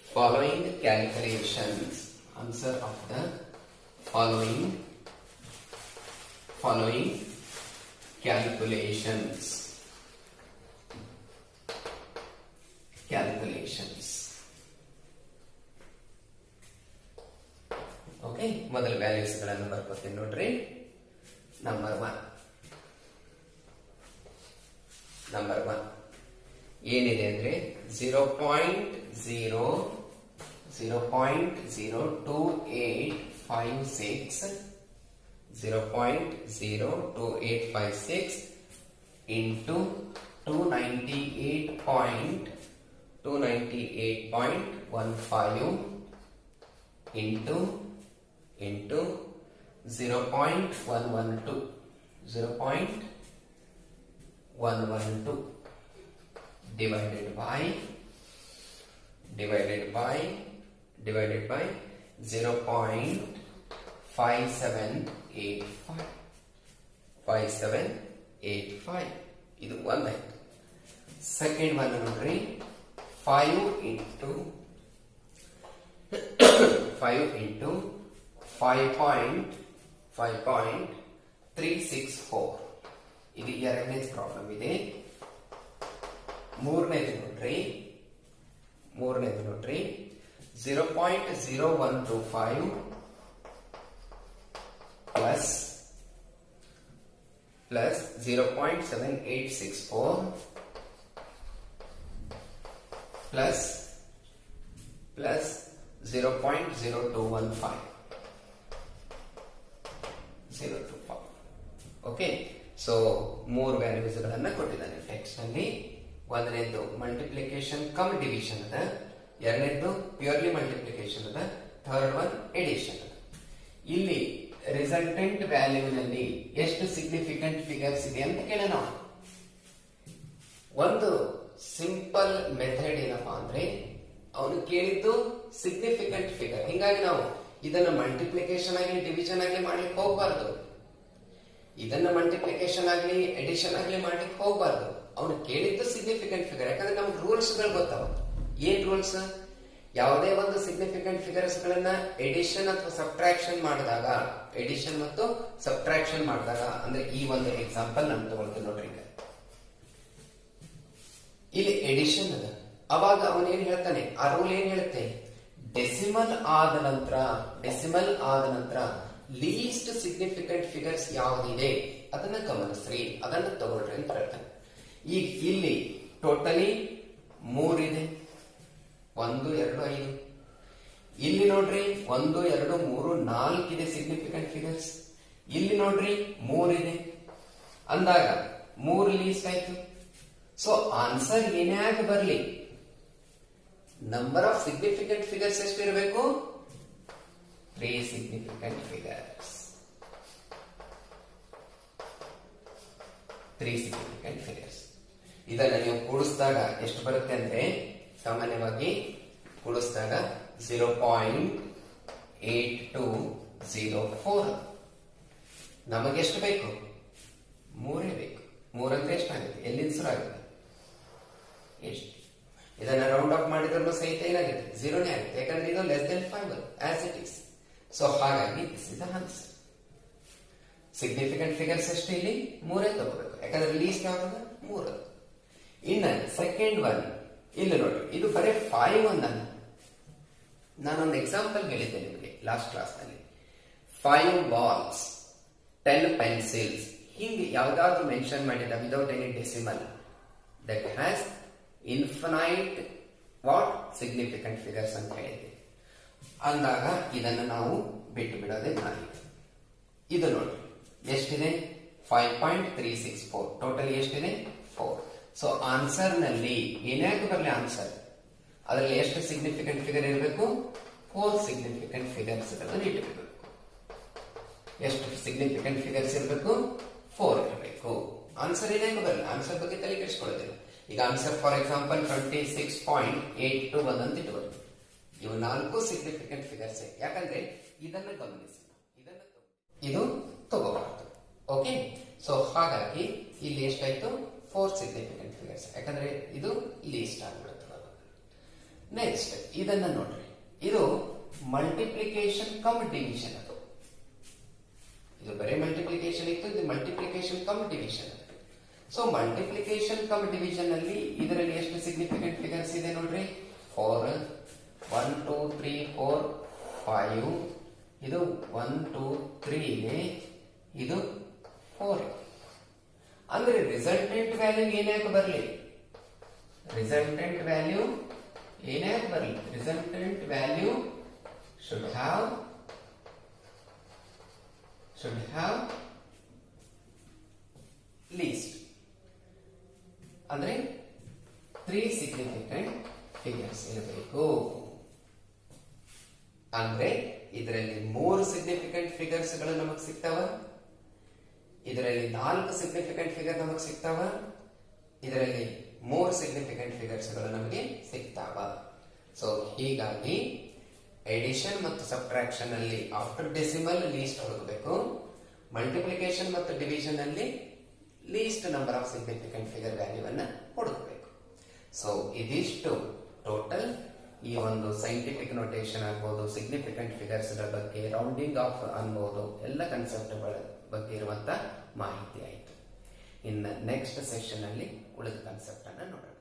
following calculations. Answer of the following calculations. Conditions. Okay, ಮೊದಲ values ಗಳನ್ನು ಬರ್ಕೋತೀನಿ ನೋಡ್ರಿ. Number one ಏನಿದೆ ಅಂದ್ರೆ 0.02856 into 298.15 into 0.112 divided by 0.5785 ಇದು ಒಂದಾಯ್ತು. ಸೆಕೆಂಡ್ ಒನ್ ನೋಡ್ರಿ, 5 into 5.364 ಇದು ಎರಡನೇ problem ಇದೆ. ಮೂರನೇದು ನೋಡ್ರಿ 0.0125 plus 0.7864 plus 0.0215 ಓಕೆ. ಸೊ ಮೂರು ವ್ಯಾಲ್ಯೂಸ್ ಗಳನ್ನ ಕೊಟ್ಟಿದ್ದಾನೆ ಟೆಕ್ಸ್ಟ್ ನಲ್ಲಿ. ಒಂದನೇದು ಮಲ್ಟಿಪ್ಲಿಕೇಶನ್ ಕಮ್ ಡಿವಿಷನ್ ಅದ, ಎರಡನೇದು ಪ್ಯೂರ್ಲಿ ಮಲ್ಟಿಪ್ಲಿಕೇಶನ್ ಅದ, ಥರ್ಡ್ ಒನ್ ಎಡಿಷನ್ ಅದ. ಇಲ್ಲಿ ರಿಸಲ್ಟೆಂಟ್ ವ್ಯಾಲ್ಯೂನಲ್ಲಿ ಎಷ್ಟು ಸಿಗ್ನಿಫಿಕೆಂಟ್ ಫಿಗರ್ಸ್ ಇದೆ ಅಂತ ಕೇಳೋಣ. ಒಂದು ಸಿಂಪಲ್ ಮೆಥಡ್ ಏನಪ್ಪಾ ಅಂದ್ರೆ ಅವನು ಕೇಳಿದ್ದು ಸಿಗ್ನಿಫಿಕೆಂಟ್ ಫಿಗರ್. ಹಿಂಗಾಗಿ ನಾವು ಇದನ್ನ ಮಲ್ಟಿಪ್ಲಿಕೇಶನ್ ಆಗಲಿ ಡಿವಿಷನ್ ಆಗಲಿ ಮಾಡ್ಲಿಕ್ಕೆ ಹೋಗ್ಬಾರ್ದು. ಇದನ್ನ ಮಲ್ಟಿಪ್ಲಿಕೇಶನ್ ಆಗಲಿ ಎಡಿಷನ್ ಆಗಲಿ ಮಾಡ್ಲಿಕ್ಕೆ ಹೋಗ್ಬಾರ್ದು. ಅವನು ಕೇಳಿದ್ದು ಸಿಗ್ನಿಫಿಕೆಂಟ್ ಫಿಗರ್. ಯಾಕಂದ್ರೆ ನಮ್ಗೆ ರೂಲ್ಸ್ ಗಳು ಗೊತ್ತಾವ. ಏನ್ ರೂಲ್ಸ್? ಯಾವುದೇ ಒಂದು ಸಿಗ್ನಿಫಿಕೆಂಟ್ ಫಿಗರ್ಸ್ ಗಳನ್ನ ಎಡಿಷನ್ ಅಥವಾ ಸಬ್ಟ್ರಾಕ್ಷನ್ ಮಾಡಿದಾಗ, ಎಡಿಷನ್ ಮತ್ತು ಸಬ್ಟ್ರಾಕ್ಷನ್ ಮಾಡಿದಾಗ, ಅಂದ್ರೆ ಈ ಒಂದು ಎಕ್ಸಾಂಪಲ್ ನಾನು ತಗೊಳ್ತೀನಿ ನೋಡ್ರಿ. ಈಗ ಇಲ್ಲಿ ಎಡಿಷನ್ ಅದ, ಅವಾಗ ಅವನೇನ್ ಹೇಳ್ತಾನೆ, ಆ ರೂಲ್ ಏನ್ ಹೇಳುತ್ತೆ, ಡೆಸಿಮಲ್ ಆದ ನಂತರ ಲೀಸ್ಟ್ ಸಿಗ್ನಿಫಿಕೆಂಟ್ ಫಿಗರ್ಸ್ ಯಾವುದಿದೆ ಅದನ್ನ ಗಮನಿಸ್ರಿ, ಅದನ್ನ ತಗೊಳ್ರಿ ಅಂತ ಹೇಳ್ತಾನೆ. ಈಗ ಇಲ್ಲಿ ಟೋಟಲಿ 3 ಇದೆ, 1, 2, 5. ಇಲ್ಲಿ ನೋಡ್ರಿ 1, 2, 3, 4 ಇದೆ ಸಿಗ್ನಿಫಿಕೆಂಟ್ ಫಿಗರ್ಸ್. ಇಲ್ಲಿ ನೋಡ್ರಿ 3 ಇದೆ ಅಂದಾಗ 3 ಲೀಸ್ಟ್ ಆಯ್ತು. ಸೊ ಆನ್ಸರ್ ಏನ್ಯಾಗ ಬರ್ಲಿ, ನಂಬರ್ ಆಫ್ ಸಿಗ್ನಿಫಿಕೆಂಟ್ ಫಿಗರ್ಸ್ ಎಷ್ಟು ಇರಬೇಕು? 3 ಸಿಗ್ನಿಫಿಕೆಂಟ್ ಫಿಗರ್ಸ್. 3 significant figures. ಇದನ್ನ ನೀವು ಕೂಡಿಸಿದಾಗ ಎಷ್ಟು ಬರುತ್ತೆ ಅಂದ್ರೆ, ಸಾಮಾನ್ಯವಾಗಿ ಕೂಡಿಸಿದಾಗ 0.8204. ನಮಗೆಷ್ಟು ಬೇಕು? 3 ಬೇಕು. 3 ಅಂದ್ರೆ ಎಷ್ಟಾಗುತ್ತೆ? ಎಲ್ಲಿಂದ ಶುರು ಆಗುತ್ತೆ? ಎಷ್ಟು? ಇದನ್ನ ರೌಂಡ್ ಆಫ್ ಮಾಡಿದ್ರು ಸಹಿತ ಏನಾಗುತ್ತೆ? 0ನೇ ಆಗುತ್ತೆ. ಯಾಕಂದ್ರೆ ಇದು less than 5 as it is. So ಹಾಗಾಗಿ this is the answer. Significant figures ಎಷ್ಟು? ಇಲ್ಲಿ 3 ತಗೋಬೇಕು. ಯಾಕಂದ್ರೆ ಲೀಸ್ಟ್ ಯಾವಾಗ? 3. ಇನ್ನ ಸೆಕೆಂಡ್ ಒನ್ ಇಲ್ಲಿ ನೋಡಿ, ಇದು ಬರೀ 5 ಒಂದನ್ನು ನಾನೊಂದು ಎಕ್ಸಾಂಪಲ್ ಹೇಳಿದ್ದೆ ನಿಮಗೆ ಲಾಸ್ಟ್ ಕ್ಲಾಸ್ ನಲ್ಲಿ. 5 ಬಾಲ್ಸ್, 10 ಪೆನ್ಸಿಲ್ಸ್, ಹಿಂಗೆ ಯಾವ್ದಾದ್ರು ಮೆನ್ಷನ್ ಮಾಡಿದ without any decimal that has infinite what significant figures ಅಂತ ಹೇಳಿದ್ದೆ. ಅಂದಾಗ ಇದನ್ನು ನಾವು ಬಿಟ್ಟು ಬಿಡೋದೇ ಮಾಡಿ. ಇದು ನೋಡಿ ಎಷ್ಟಿದೆ? 5.364. ಟೋಟಲ್ ಎಷ್ಟಿದೆ? 4. ಸೊ ಆನ್ಸರ್ ನಲ್ಲಿ ಏನಾಗ ಬರಲಿ ಆನ್ಸರ್, ಅದರಲ್ಲಿ ಎಷ್ಟು ಸಿಗ್ನಿಫಿಕೆಂಟ್ ಫಿಗರ್ ಇರಬೇಕು? 4 ಸಿಗ್ನಿಫಿಕೆಂಟ್ ಫಿಗರ್ಸ್ ಇಟ್ಟಬೇಕು. ಎಷ್ಟು ಸಿಗ್ನಿಫಿಕೆಂಟ್ ಫಿಗರ್ಸ್ ಇರಬೇಕು? 4 ಇರಬೇಕು. ಆನ್ಸರ್ ಏನಾಗ ಬರಲಿ, ಆನ್ಸರ್ ಬಗ್ಗೆ ತಲೆ ಕೆಡಿಸ್ಕೊಳ್ಳೋದಿಲ್ಲ. ಈಗ ಆನ್ಸರ್ ಫಾರ್ ಎಕ್ಸಾಂಪಲ್ 26.821 ಅಂತ ಇಟ್ಕೊಳ್ಳಿ. ಇವು 4 ಸಿಗ್ನಿಫಿಕೆಂಟ್ ಫಿಗರ್ಸ್. ಯಾಕಂದ್ರೆ ಇದನ್ನ ಗಮನಿಸಿ, ಇದು ತಗೋಬಾರ್ದು. ಓಕೆ, ಸೊ ಹಾಗಾಗಿ ಇಲ್ಲಿ ಎಷ್ಟಾಯ್ತು? 4 ಸಿಗ್ನಿಫಿಕೆಂಟ್ ಫಿಗರ್ಸ್. ಯಾಕಂದ್ರೆ ಇದು ಲೀಸ್ಟ್ ಆಗ್ಬಿಡುತ್ತೆ. ನೆಕ್ಸ್ಟ್ ಇದನ್ನ ನೋಡ್ರಿ, ಇದು ಮಲ್ಟಿಪ್ಲಿಕೇಶನ್ ಕಮ್ ಡಿವಿಷನ್. ಅದು ಇದು ಬರೀ ಮಲ್ಟಿಪ್ಲಿಕೇಶನ್ ಇತ್ತು, ಇದು multiplication come division. So multiplication come division ಅಲ್ಲಿ ಇದರಲ್ಲಿ ಎಷ್ಟು ಸಿಗ್ನಿಫಿಕೆಂಟ್ ಫಿಗರ್ಸ್ ಇದೆ ನೋಡ್ರಿ? 5, ಇದು 1 2 3 ಇದೆ, ಇದು 4. ಅಂದ್ರೆ ರಿಸಲ್ಟೆಂಟ್ ವ್ಯಾಲ್ಯೂ ಏನ್ಯಾಕೆ ಬರಲಿ? ರಿಸಲ್ಟೆಂಟ್ ವ್ಯಾಲ್ಯೂ ಏನ್ಯಾಕೆ ಬರಲಿ? Resultant value should have least ಅಂದ್ರೆ 3 ಸಿಗ್ನಿಫಿಕೆಂಟ್ ಫಿಗರ್ಸ್ ಇರಬೇಕು. ಅಂದ್ರೆ ಇದರಲ್ಲಿ 3 ಸಿಗ್ನಿಫಿಕೆಂಟ್ ಫಿಗರ್ಸ್ ಗಳು ನಮಗೆ ಸಿಗ್ತಾವ, ಇದರಲ್ಲಿ 4 ಸಿಗ್ನಿಫಿಕೆಂಟ್ ಫಿಗರ್ ನಮಗೆ ಸಿಗ್ತಾವ, ಇದರಲ್ಲಿ 3 ಸಿಗ್ನಿಫಿಕೆಂಟ್ ಫಿಗರ್ಸ್ ಗಳು ನಮಗೆ ಸಿಗ್ತಾವ. ಸೊ ಹೀಗಾಗಿ ಎಡಿಷನ್ ಮತ್ತು ಸಬ್ಟ್ರಾಕ್ಷನ್ ಅಲ್ಲಿ ಆಫ್ಟರ್ ಡೆಸಿಮಲ್ ಲೀಸ್ಟ್ ಹುಡುಕಬೇಕು, ಮಲ್ಟಿಪ್ಲಿಕೇಶನ್ ಮತ್ತು ಡಿವಿಷನ್ ಅಲ್ಲಿ list number of significant figure value ಅನ್ನ ಹುಡುಕಬೇಕು. ಸೊ ಇದಿಷ್ಟು ಟೋಟಲ್ ಈ ಒಂದು ಸೈಂಟಿಫಿಕ್ ನೋಟೇಷನ್ ಆಗ್ಬೋದು, ಸಿಗ್ನಿಫಿಕೆಂಟ್ ಫಿಗರ್ಸ್ ಗಳ ಬಗ್ಗೆ, ರೌಂಡಿಂಗ್ ಆಫ್ ಅನ್ಬೋದು, ಎಲ್ಲ ಕಾನ್ಸೆಪ್ಟ್ ಬಗ್ಗೆ ಇರುವಂತ ಮಾಹಿತಿ ಆಯಿತು. ಇನ್ನು ನೆಕ್ಸ್ಟ್ ಸೆಷನ್ ಅಲ್ಲಿ ಉಳಿದ ಕಾನ್ಸೆಪ್ಟ್ ಅನ್ನ ನೋಡೋಣ.